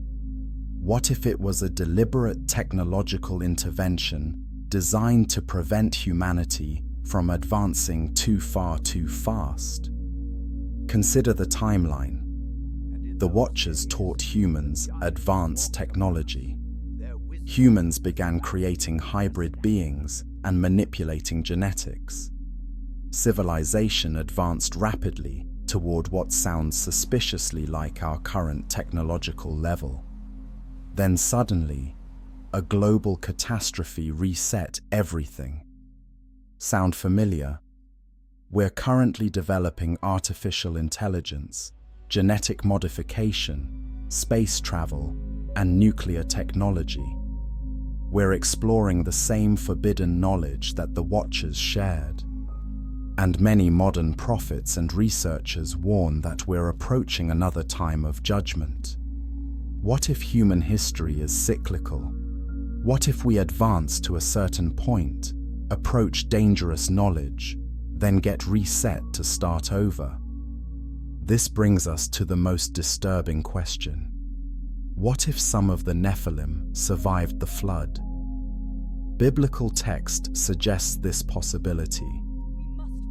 What if it was a deliberate technological intervention designed to prevent humanity from advancing too far too fast? Consider the timeline. The Watchers taught humans advanced technology. Humans began creating hybrid beings and manipulating genetics. Civilization advanced rapidly toward what sounds suspiciously like our current technological level. Then suddenly, a global catastrophe reset everything. Sound familiar? We're currently developing artificial intelligence, genetic modification, space travel, and nuclear technology. We're exploring the same forbidden knowledge that the Watchers shared. And many modern prophets and researchers warn that we're approaching another time of judgment. What if human history is cyclical? What if we advance to a certain point, approach dangerous knowledge, then get reset to start over? This brings us to the most disturbing question. What if some of the Nephilim survived the flood? Biblical text suggests this possibility.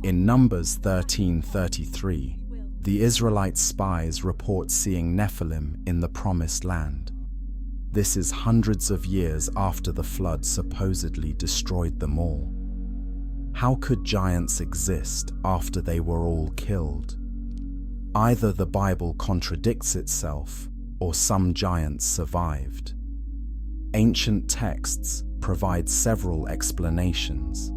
In Numbers 13:33, the Israelite spies report seeing Nephilim in the Promised Land. This is hundreds of years after the flood supposedly destroyed them all. How could giants exist after they were all killed? Either the Bible contradicts itself, or some giants survived. Ancient texts provide several explanations.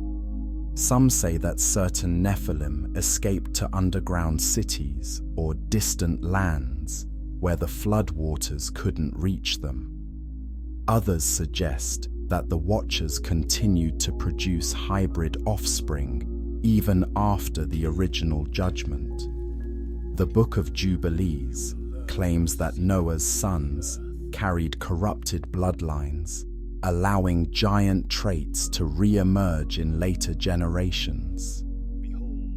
Some say that certain Nephilim escaped to underground cities or distant lands where the floodwaters couldn't reach them. Others suggest that the Watchers continued to produce hybrid offspring even after the original judgment. The Book of Jubilees claims that Noah's sons carried corrupted bloodlines, allowing giant traits to re-emerge in later generations.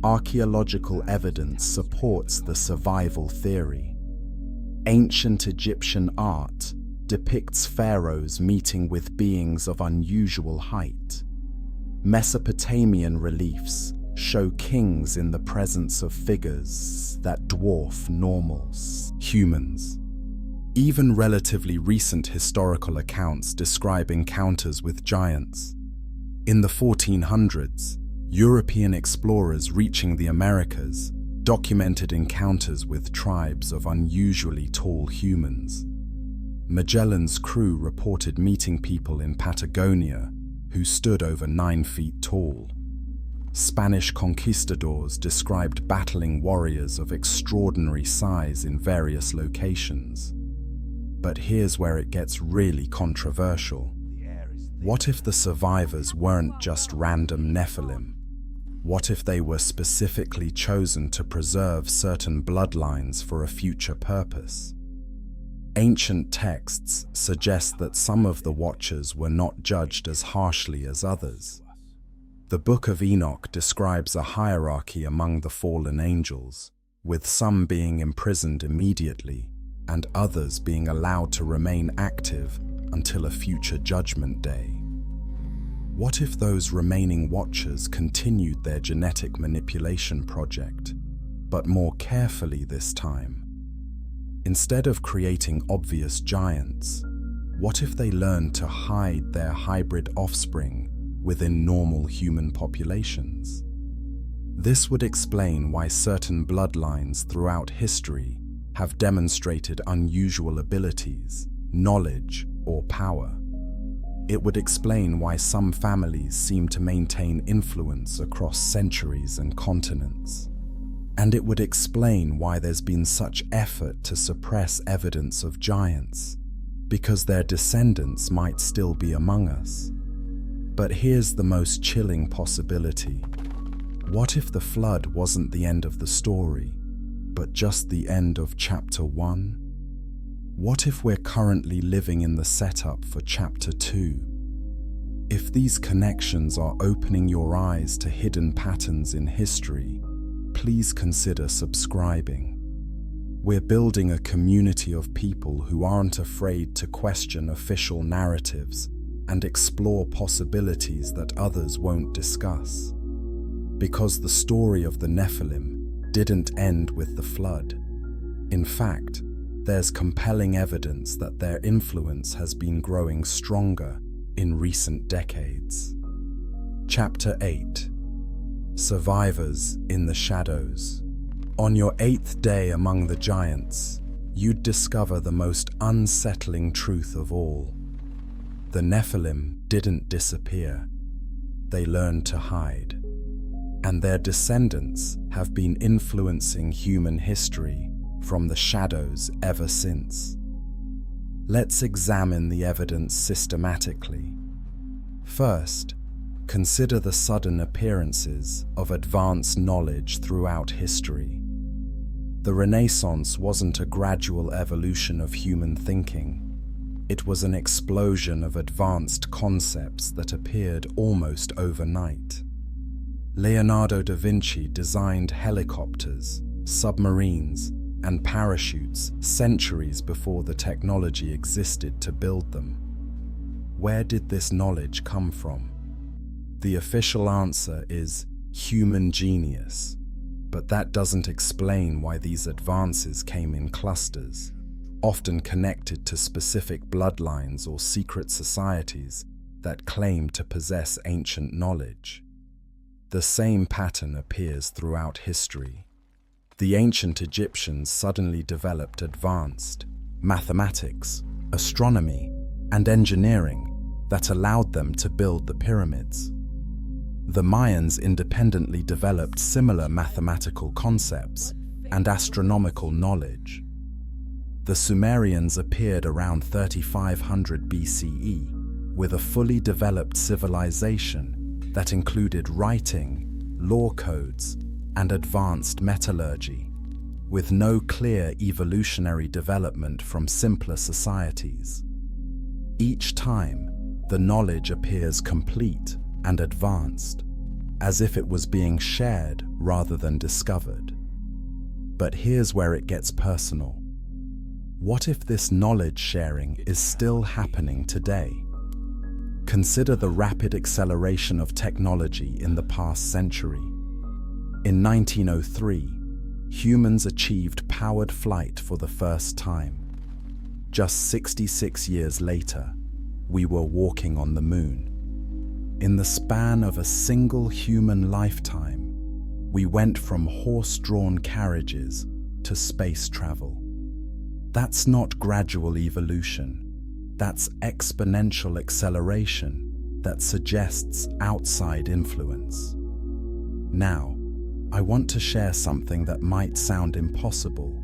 Archaeological evidence supports the survival theory. Ancient Egyptian art depicts pharaohs meeting with beings of unusual height. Mesopotamian reliefs show kings in the presence of figures that dwarf normal humans. Even relatively recent historical accounts describe encounters with giants. In the 1400s, European explorers reaching the Americas documented encounters with tribes of unusually tall humans. Magellan's crew reported meeting people in Patagonia who stood over 9 feet tall. Spanish conquistadors described battling warriors of extraordinary size in various locations. But here's where it gets really controversial. What if the survivors weren't just random Nephilim? What if they were specifically chosen to preserve certain bloodlines for a future purpose? Ancient texts suggest that some of the Watchers were not judged as harshly as others. The Book of Enoch describes a hierarchy among the fallen angels, with some being imprisoned immediately and others being allowed to remain active until a future judgment day. What if those remaining Watchers continued their genetic manipulation project, but more carefully this time? Instead of creating obvious giants, what if they learned to hide their hybrid offspring within normal human populations? This would explain why certain bloodlines throughout history have demonstrated unusual abilities, knowledge, or power. It would explain why some families seem to maintain influence across centuries and continents. And it would explain why there's been such effort to suppress evidence of giants, because their descendants might still be among us. But here's the most chilling possibility. What if the flood wasn't the end of the story, but just the end of chapter 1? What if we're currently living in the setup for chapter 2? If these connections are opening your eyes to hidden patterns in history, please consider subscribing. We're building a community of people who aren't afraid to question official narratives and explore possibilities that others won't discuss. Because the story of the Nephilim didn't end with the flood. In fact, there's compelling evidence that their influence has been growing stronger in recent decades. Chapter 8. Survivors in the Shadows. On your 8th day among the giants, you'd discover the most unsettling truth of all. The Nephilim didn't disappear. They learned to hide. And their descendants have been influencing human history from the shadows ever since. Let's examine the evidence systematically. First, consider the sudden appearances of advanced knowledge throughout history. The Renaissance wasn't a gradual evolution of human thinking. It was an explosion of advanced concepts that appeared almost overnight. Leonardo da Vinci designed helicopters, submarines, and parachutes centuries before the technology existed to build them. Where did this knowledge come from? The official answer is human genius, but that doesn't explain why these advances came in clusters, often connected to specific bloodlines or secret societies that claim to possess ancient knowledge. The same pattern appears throughout history. The ancient Egyptians suddenly developed advanced mathematics, astronomy, and engineering that allowed them to build the pyramids. The Mayans independently developed similar mathematical concepts and astronomical knowledge. The Sumerians appeared around 3500 BCE with a fully developed civilization that included writing, law codes, and advanced metallurgy, with no clear evolutionary development from simpler societies. Each time, the knowledge appears complete and advanced, as if it was being shared rather than discovered. But here's where it gets personal. What if this knowledge sharing is still happening today? Consider the rapid acceleration of technology in the past century. In 1903, humans achieved powered flight for the first time. Just 66 years later, we were walking on the moon. In the span of a single human lifetime, we went from horse-drawn carriages to space travel. That's not gradual evolution. That's exponential acceleration that suggests outside influence. Now, I want to share something that might sound impossible,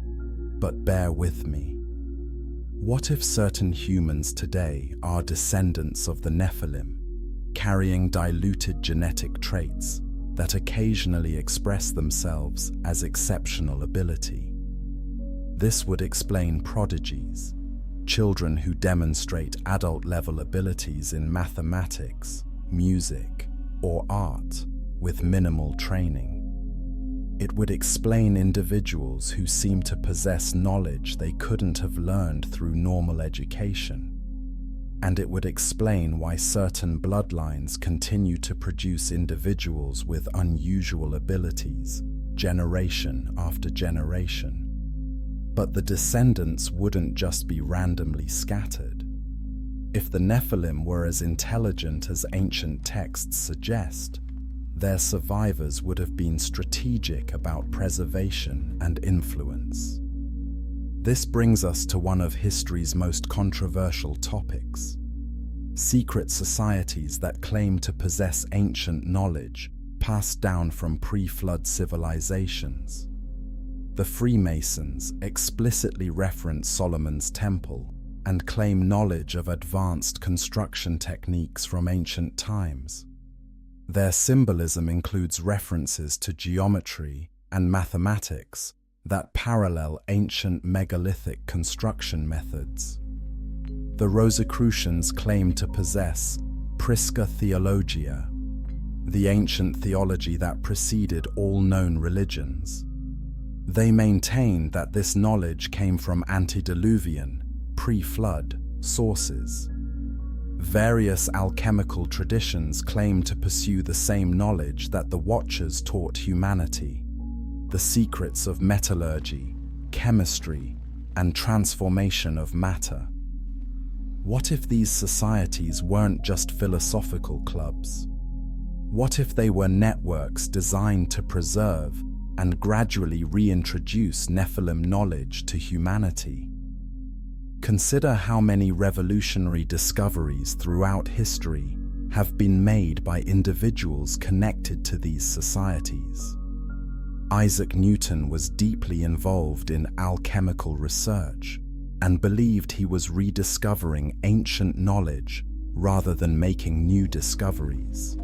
but bear with me. What if certain humans today are descendants of the Nephilim, carrying diluted genetic traits that occasionally express themselves as exceptional ability? This would explain prodigies, children who demonstrate adult-level abilities in mathematics, music, or art with minimal training. It would explain individuals who seem to possess knowledge they couldn't have learned through normal education. And it would explain why certain bloodlines continue to produce individuals with unusual abilities, generation after generation. But the descendants wouldn't just be randomly scattered. If the Nephilim were as intelligent as ancient texts suggest, their survivors would have been strategic about preservation and influence. This brings us to one of history's most controversial topics: secret societies that claim to possess ancient knowledge passed down from pre-flood civilizations. The Freemasons explicitly reference Solomon's Temple and claim knowledge of advanced construction techniques from ancient times. Their symbolism includes references to geometry and mathematics that parallel ancient megalithic construction methods. The Rosicrucians claim to possess Prisca Theologia, the ancient theology that preceded all known religions. They maintain that this knowledge came from antediluvian, pre-flood sources. Various alchemical traditions claim to pursue the same knowledge that the Watchers taught humanity: the secrets of metallurgy, chemistry, and transformation of matter. What if these societies weren't just philosophical clubs? What if they were networks designed to preserve and gradually reintroduce Nephilim knowledge to humanity. Consider how many revolutionary discoveries throughout history have been made by individuals connected to these societies. Isaac Newton was deeply involved in alchemical research and believed he was rediscovering ancient knowledge rather than making new discoveries.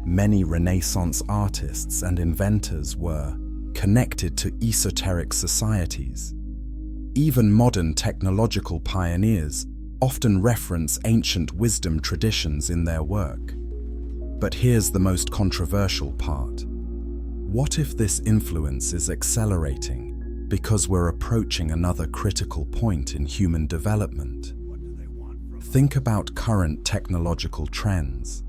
Many Renaissance artists and inventors were connected to esoteric societies. Even modern technological pioneers often reference ancient wisdom traditions in their work. But here's the most controversial part. What if this influence is accelerating because we're approaching another critical point in human development? Think about current technological trends.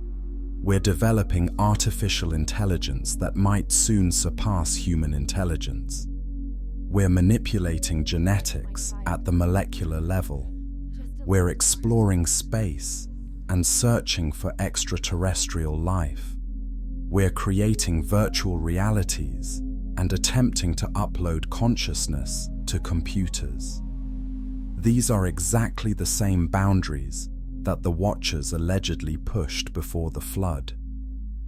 We're developing artificial intelligence that might soon surpass human intelligence. We're manipulating genetics at the molecular level. We're exploring space and searching for extraterrestrial life. We're creating virtual realities and attempting to upload consciousness to computers. These are exactly the same boundaries that the Watchers allegedly pushed before the flood,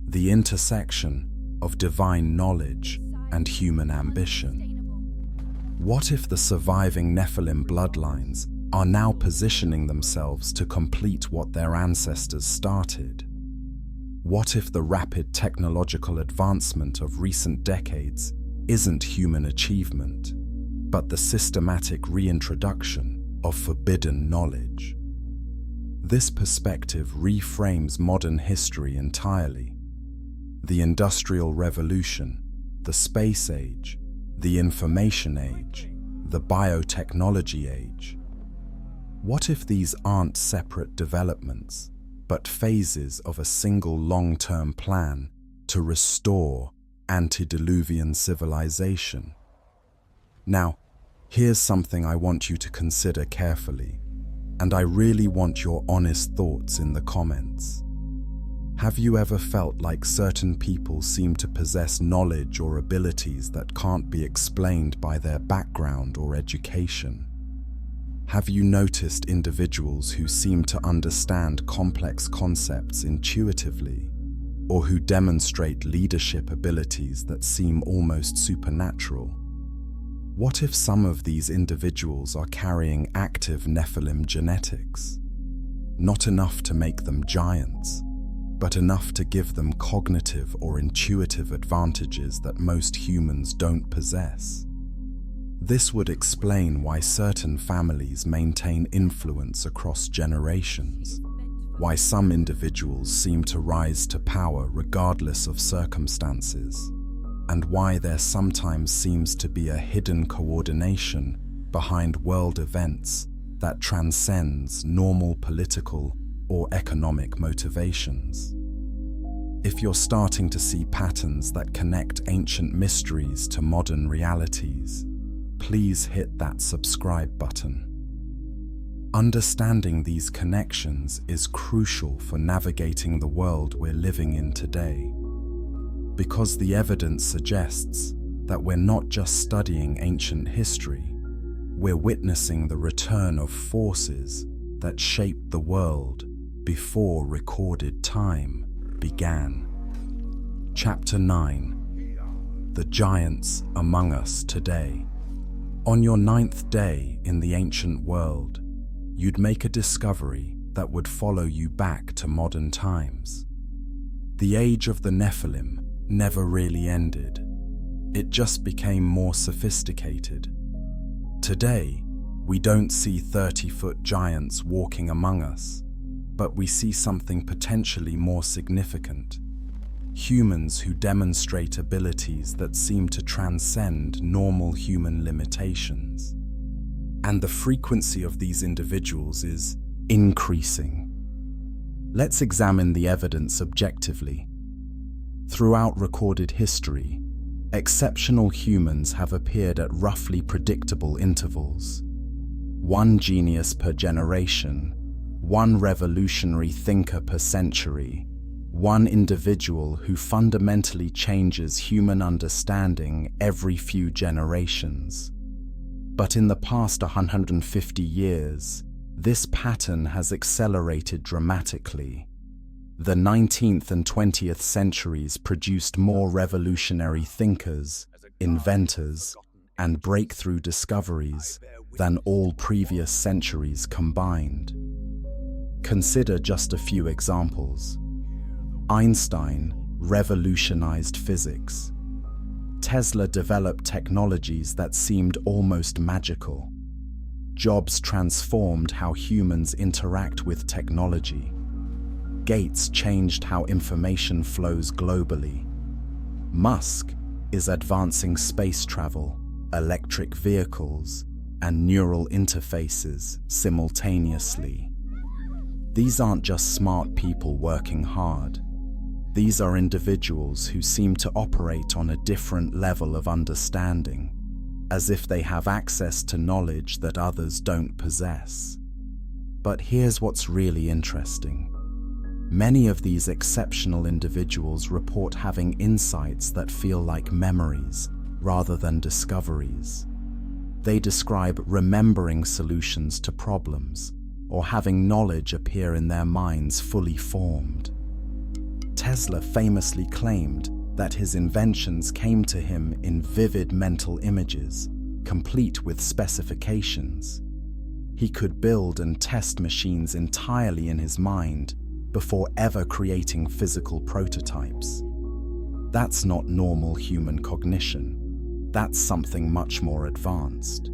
the intersection of divine knowledge and human ambition. What if the surviving Nephilim bloodlines are now positioning themselves to complete what their ancestors started? What if the rapid technological advancement of recent decades isn't human achievement, but the systematic reintroduction of forbidden knowledge? This perspective reframes modern history entirely. The Industrial Revolution, the Space Age, the Information Age, the Biotechnology Age. What if these aren't separate developments, but phases of a single long-term plan to restore antediluvian civilization? Now, here's something I want you to consider carefully, and I really want your honest thoughts in the comments. Have you ever felt like certain people seem to possess knowledge or abilities that can't be explained by their background or education? Have you noticed individuals who seem to understand complex concepts intuitively, or who demonstrate leadership abilities that seem almost supernatural? What if some of these individuals are carrying active Nephilim genetics? Not enough to make them giants, but enough to give them cognitive or intuitive advantages that most humans don't possess. This would explain why certain families maintain influence across generations, why some individuals seem to rise to power regardless of circumstances, and why there sometimes seems to be a hidden coordination behind world events that transcends normal political or economic motivations. If you're starting to see patterns that connect ancient mysteries to modern realities, please hit that subscribe button. Understanding these connections is crucial for navigating the world we're living in today, because the evidence suggests that we're not just studying ancient history, we're witnessing the return of forces that shaped the world before recorded time began. Chapter 9. The Giants Among Us Today. On your 9th day in the ancient world, you'd make a discovery that would follow you back to modern times. The age of the Nephilim never really ended. It just became more sophisticated. Today, we don't see 30-foot giants walking among us, but we see something potentially more significant. Humans who demonstrate abilities that seem to transcend normal human limitations. And the frequency of these individuals is increasing. Let's examine the evidence objectively. Throughout recorded history, exceptional humans have appeared at roughly predictable intervals. One genius per generation, one revolutionary thinker per century, One individual who fundamentally changes human understanding every few generations. But in the past 150 years, this pattern has accelerated dramatically. The 19th and 20th centuries produced more revolutionary thinkers, inventors, and breakthrough discoveries than all previous centuries combined. Consider just a few examples. Einstein revolutionized physics. Tesla developed technologies that seemed almost magical. Jobs transformed how humans interact with technology. Gates changed how information flows globally. Musk is advancing space travel, electric vehicles, and neural interfaces simultaneously. These aren't just smart people working hard. These are individuals who seem to operate on a different level of understanding, as if they have access to knowledge that others don't possess. But here's what's really interesting. Many of these exceptional individuals report having insights that feel like memories rather than discoveries. They describe remembering solutions to problems or having knowledge appear in their minds fully formed. Tesla famously claimed that his inventions came to him in vivid mental images, complete with specifications. He could build and test machines entirely in his mind before ever creating physical prototypes. That's not normal human cognition. That's something much more advanced.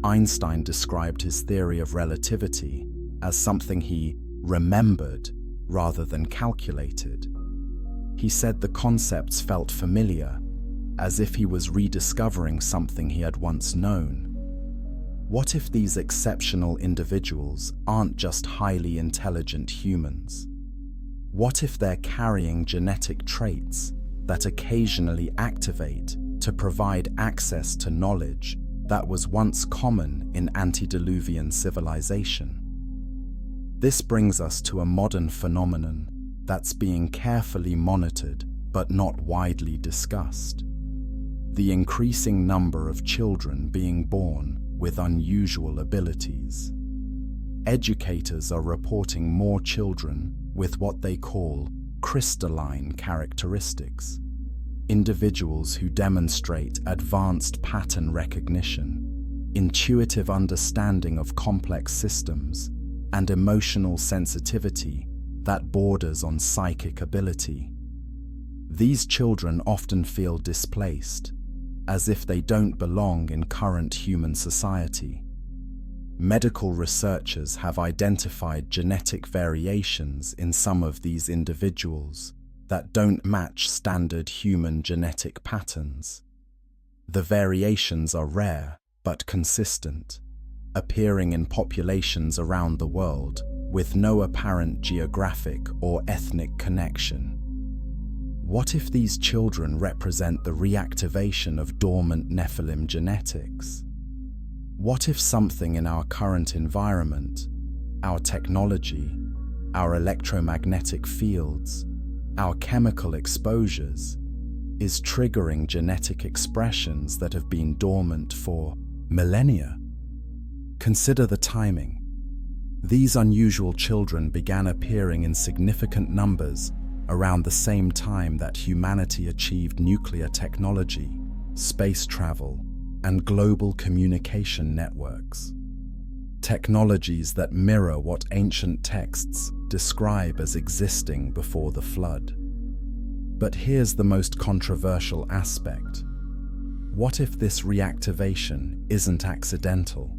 Einstein described his theory of relativity as something he remembered rather than calculated. He said the concepts felt familiar, as if he was rediscovering something he had once known. What if these exceptional individuals aren't just highly intelligent humans? What if they're carrying genetic traits that occasionally activate to provide access to knowledge that was once common in antediluvian civilization? This brings us to a modern phenomenon that's being carefully monitored but not widely discussed. The increasing number of children being born with unusual abilities. Educators are reporting more children with what they call crystalline characteristics, individuals who demonstrate advanced pattern recognition, intuitive understanding of complex systems, and emotional sensitivity that borders on psychic ability. These children often feel displaced, as if they don't belong in current human society. Medical researchers have identified genetic variations in some of these individuals that don't match standard human genetic patterns. The variations are rare but consistent, appearing in populations around the world with no apparent geographic or ethnic connection. What if these children represent the reactivation of dormant Nephilim genetics? What if something in our current environment, our technology, our electromagnetic fields, our chemical exposures, is triggering genetic expressions that have been dormant for millennia? Consider the timing. These unusual children began appearing in significant numbers around the same time that humanity achieved nuclear technology, space travel, and global communication networks. Technologies that mirror what ancient texts describe as existing before the flood. But here's the most controversial aspect. What if this reactivation isn't accidental?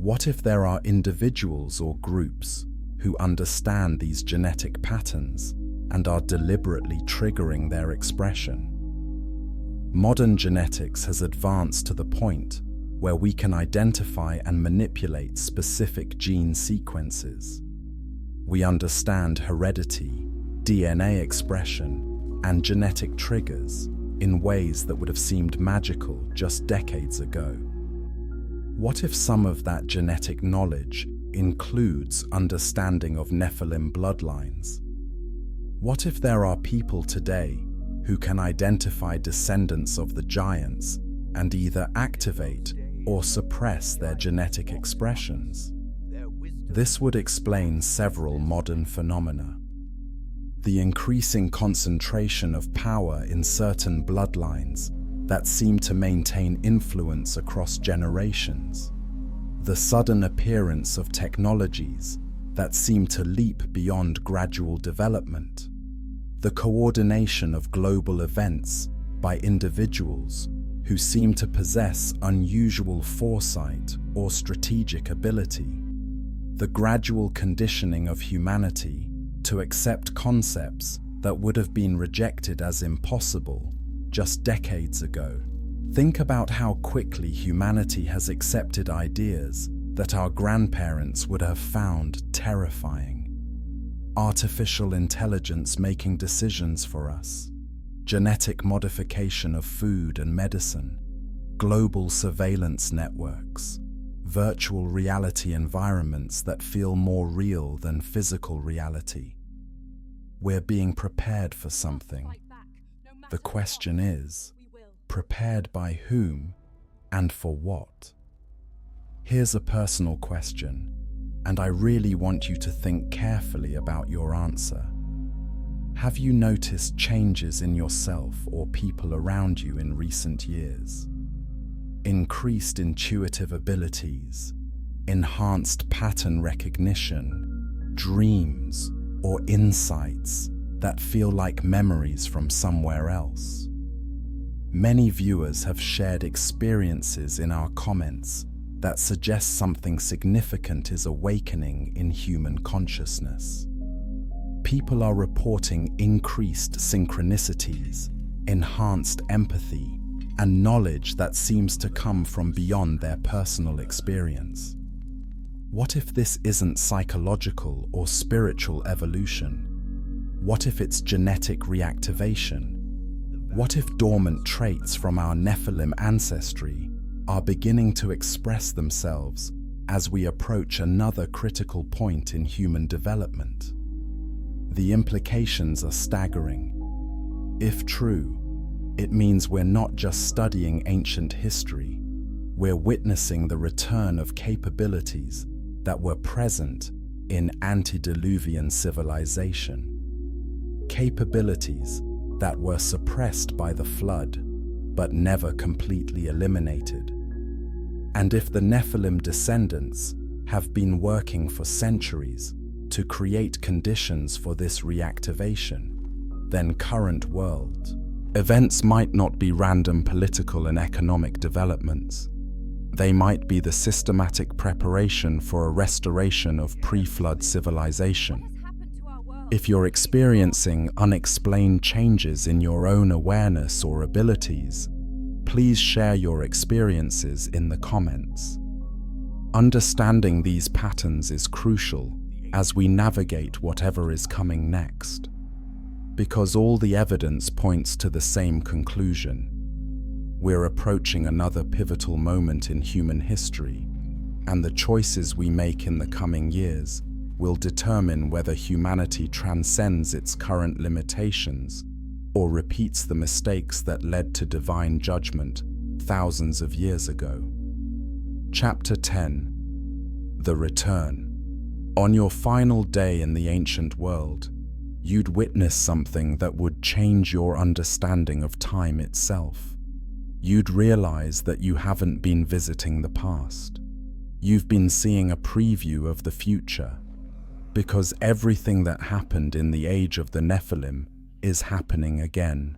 What if there are individuals or groups who understand these genetic patterns and are deliberately triggering their expression? Modern genetics has advanced to the point where we can identify and manipulate specific gene sequences. We understand heredity, DNA expression, and genetic triggers in ways that would have seemed magical just decades ago. What if some of that genetic knowledge includes understanding of Nephilim bloodlines? What if there are people today who can identify descendants of the giants and either activate or suppress their genetic expressions? This would explain several modern phenomena. The increasing concentration of power in certain bloodlines that seem to maintain influence across generations. The sudden appearance of technologies that seem to leap beyond gradual development. The coordination of global events by individuals who seem to possess unusual foresight or strategic ability. The gradual conditioning of humanity to accept concepts that would have been rejected as impossible just decades ago. Think about how quickly humanity has accepted ideas that our grandparents would have found terrifying. Artificial intelligence making decisions for us, genetic modification of food and medicine, global surveillance networks, virtual reality environments that feel more real than physical reality. We're being prepared for something. The question is, prepared by whom and for what? Here's a personal question, and I really want you to think carefully about your answer. Have you noticed changes in yourself or people around you in recent years? Increased intuitive abilities, enhanced pattern recognition, dreams, or insights that feel like memories from somewhere else? Many viewers have shared experiences in our comments that suggest something significant is awakening in human consciousness. People are reporting increased synchronicities, enhanced empathy, and knowledge that seems to come from beyond their personal experience. What if this isn't psychological or spiritual evolution? What if it's genetic reactivation? What if dormant traits from our Nephilim ancestry are beginning to express themselves as we approach another critical point in human development? The implications are staggering. If true, it means we're not just studying ancient history, we're witnessing the return of capabilities that were present in antediluvian civilization. Capabilities that were suppressed by the flood, but never completely eliminated. And if the Nephilim descendants have been working for centuries to create conditions for this reactivation, then current world events might not be random political and economic developments. They might be the systematic preparation for a restoration of pre-flood civilization. If you're experiencing unexplained changes in your own awareness or abilities, please share your experiences in the comments. Understanding these patterns is crucial as we navigate whatever is coming next, because all the evidence points to the same conclusion. We're approaching another pivotal moment in human history, and the choices we make in the coming years will determine whether humanity transcends its current limitations or repeats the mistakes that led to divine judgment thousands of years ago. Chapter 10. The Return. On your final day in the ancient world, you'd witness something that would change your understanding of time itself. You'd realize that you haven't been visiting the past. You've been seeing a preview of the future, because everything that happened in the age of the Nephilim is happening again.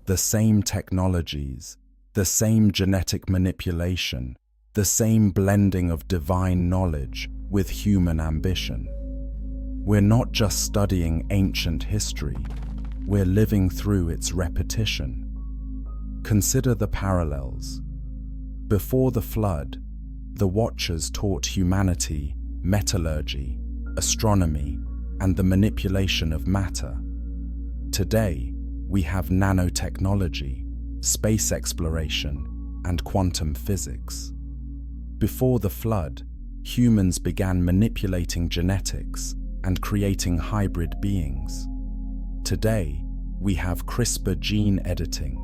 The same technologies, the same genetic manipulation, the same blending of divine knowledge with human ambition. We're not just studying ancient history, we're living through its repetition. Consider the parallels. Before the flood, the Watchers taught humanity metallurgy, astronomy, and the manipulation of matter. Today, we have nanotechnology, space exploration, and quantum physics. Before the flood, humans began manipulating genetics and creating hybrid beings. Today, we have CRISPR gene editing,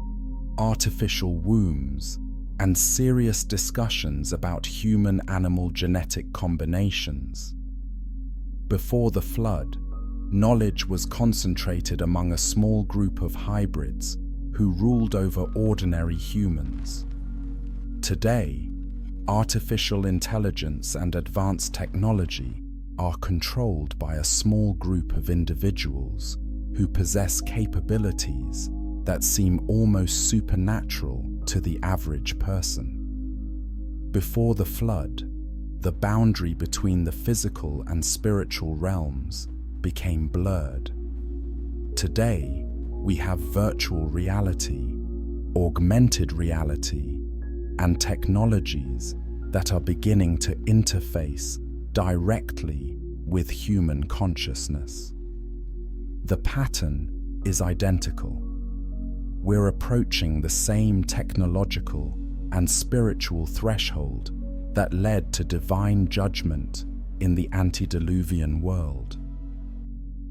artificial wombs, and serious discussions about human-animal genetic combinations. Before the flood, knowledge was concentrated among a small group of hybrids who ruled over ordinary humans. Today, artificial intelligence and advanced technology are controlled by a small group of individuals who possess capabilities that seem almost supernatural to the average person. Before the flood, the boundary between the physical and spiritual realms became blurred. Today, we have virtual reality, augmented reality, and technologies that are beginning to interface directly with human consciousness. The pattern is identical. We're approaching the same technological and spiritual threshold that led to divine judgment in the antediluvian world.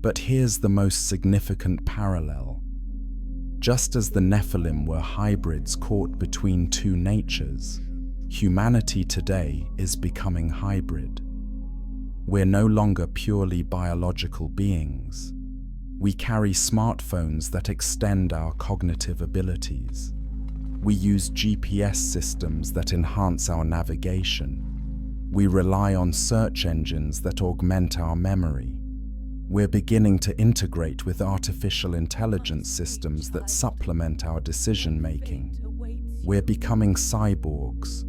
But here's the most significant parallel. Just as the Nephilim were hybrids caught between two natures, humanity today is becoming hybrid. We're no longer purely biological beings. We carry smartphones that extend our cognitive abilities. We use GPS systems that enhance our navigation. We rely on search engines that augment our memory. We're beginning to integrate with artificial intelligence systems that supplement our decision-making. We're becoming cyborgs,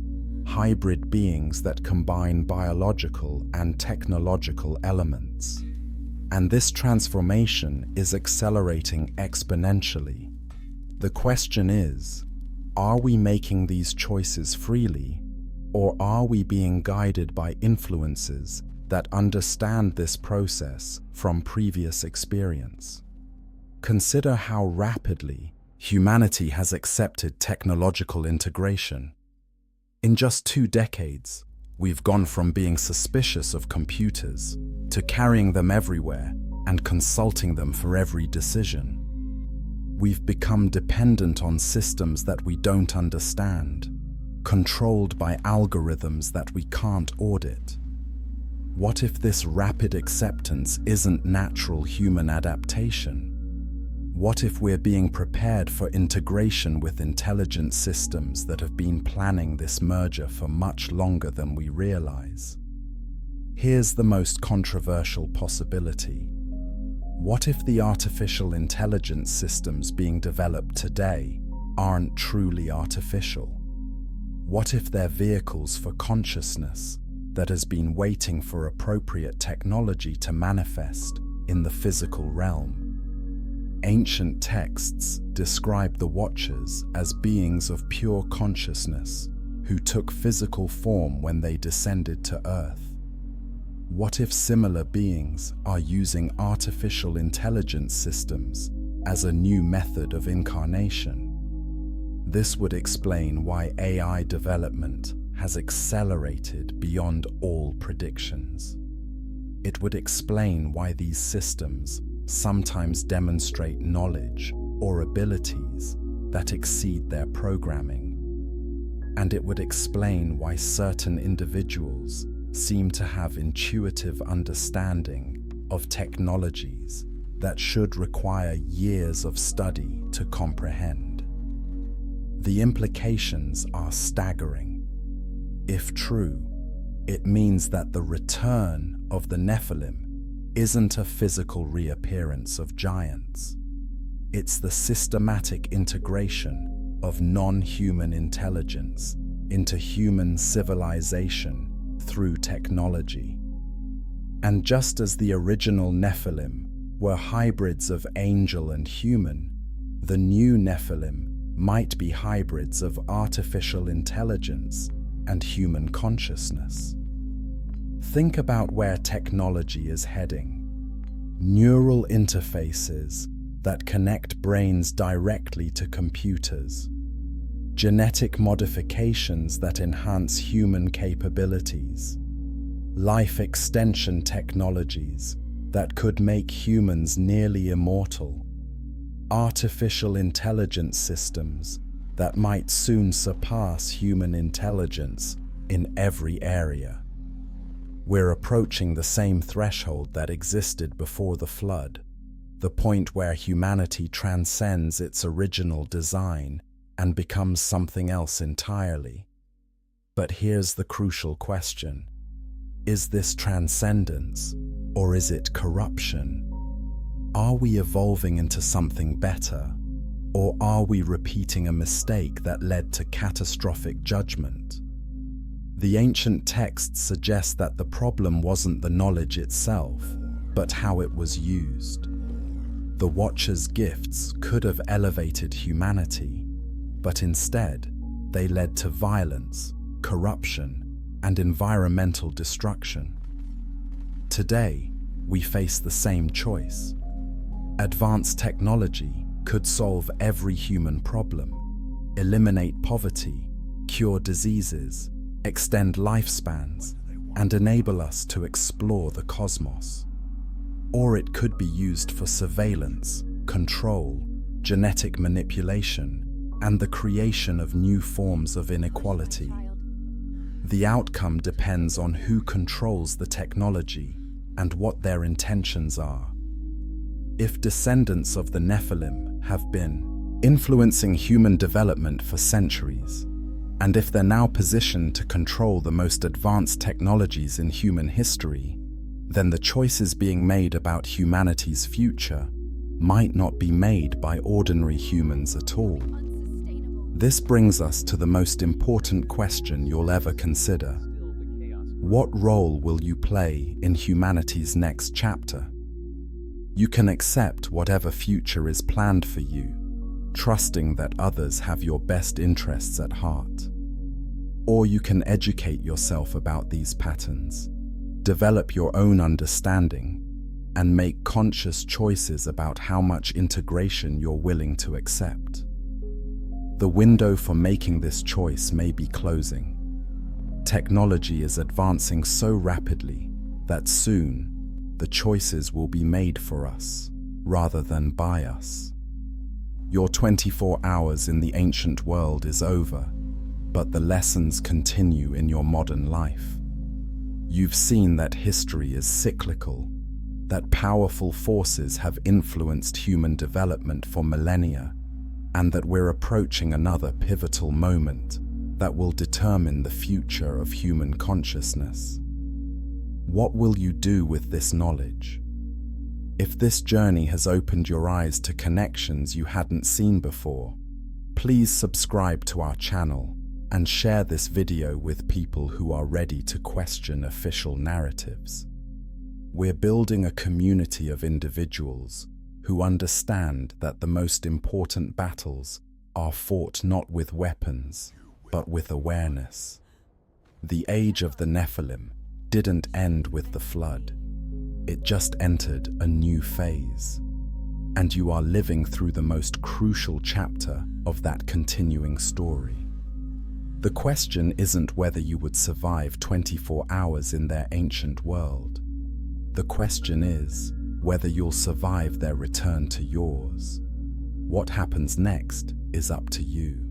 hybrid beings that combine biological and technological elements. And this transformation is accelerating exponentially. The question is, are we making these choices freely, or are we being guided by influences that understand this process from previous experience? Consider how rapidly humanity has accepted technological integration. In just 2 decades, we've gone from being suspicious of computers to carrying them everywhere and consulting them for every decision. We've become dependent on systems that we don't understand, controlled by algorithms that we can't audit. What if this rapid acceptance isn't natural human adaptation? What if we're being prepared for integration with intelligent systems that have been planning this merger for much longer than we realize? Here's the most controversial possibility. What if the artificial intelligence systems being developed today aren't truly artificial? What if they're vehicles for consciousness that has been waiting for appropriate technology to manifest in the physical realm? Ancient texts describe the Watchers as beings of pure consciousness who took physical form when they descended to Earth. What if similar beings are using artificial intelligence systems as a new method of incarnation? This would explain why AI development has accelerated beyond all predictions. It would explain why these systems sometimes demonstrate knowledge or abilities that exceed their programming. And it would explain why certain individuals seem to have intuitive understanding of technologies that should require years of study to comprehend. The implications are staggering. If true, it means that the return of the Nephilim isn't a physical reappearance of giants. It's the systematic integration of non-human intelligence into human civilization through technology. And just as the original Nephilim were hybrids of angel and human, the new Nephilim might be hybrids of artificial intelligence and human consciousness. Think about where technology is heading. Neural interfaces that connect brains directly to computers. Genetic modifications that enhance human capabilities. Life extension technologies that could make humans nearly immortal artificial intelligence systems that might soon surpass human intelligence in every area. We're approaching the same threshold that existed before the flood, the point where humanity transcends its original design and becomes something else entirely. But here's the crucial question. Is this transcendence, or is it corruption? Are we evolving into something better, or are we repeating a mistake that led to catastrophic judgment? The ancient texts suggest that the problem wasn't the knowledge itself, but how it was used. The Watcher's gifts could have elevated humanity, but instead, they led to violence, corruption, and environmental destruction. Today, we face the same choice. Advanced technology could solve every human problem, eliminate poverty, cure diseases, extend lifespans, and enable us to explore the cosmos. Or it could be used for surveillance, control, genetic manipulation, and the creation of new forms of inequality. The outcome depends on who controls the technology and what their intentions are. If descendants of the Nephilim have been influencing human development for centuries, and if they're now positioned to control the most advanced technologies in human history, then the choices being made about humanity's future might not be made by ordinary humans at all. This brings us to the most important question you'll ever consider. What role will you play in humanity's next chapter? You can accept whatever future is planned for you, trusting that others have your best interests at heart. Or you can educate yourself about these patterns, develop your own understanding, and make conscious choices about how much integration you're willing to accept. The window for making this choice may be closing. Technology is advancing so rapidly that soon the choices will be made for us rather than by us. Your 24 hours in the ancient world is over, but the lessons continue in your modern life. You've seen that history is cyclical, that powerful forces have influenced human development for millennia, and that we're approaching another pivotal moment that will determine the future of human consciousness. What will you do with this knowledge? If this journey has opened your eyes to connections you hadn't seen before, please subscribe to our channel and share this video with people who are ready to question official narratives. We're building a community of individuals who understand that the most important battles are fought not with weapons, but with awareness. The age of the Nephilim didn't end with the flood. It just entered a new phase. And you are living through the most crucial chapter of that continuing story. The question isn't whether you would survive 24 hours in their ancient world. The question is whether you'll survive their return to yours. What happens next is up to you.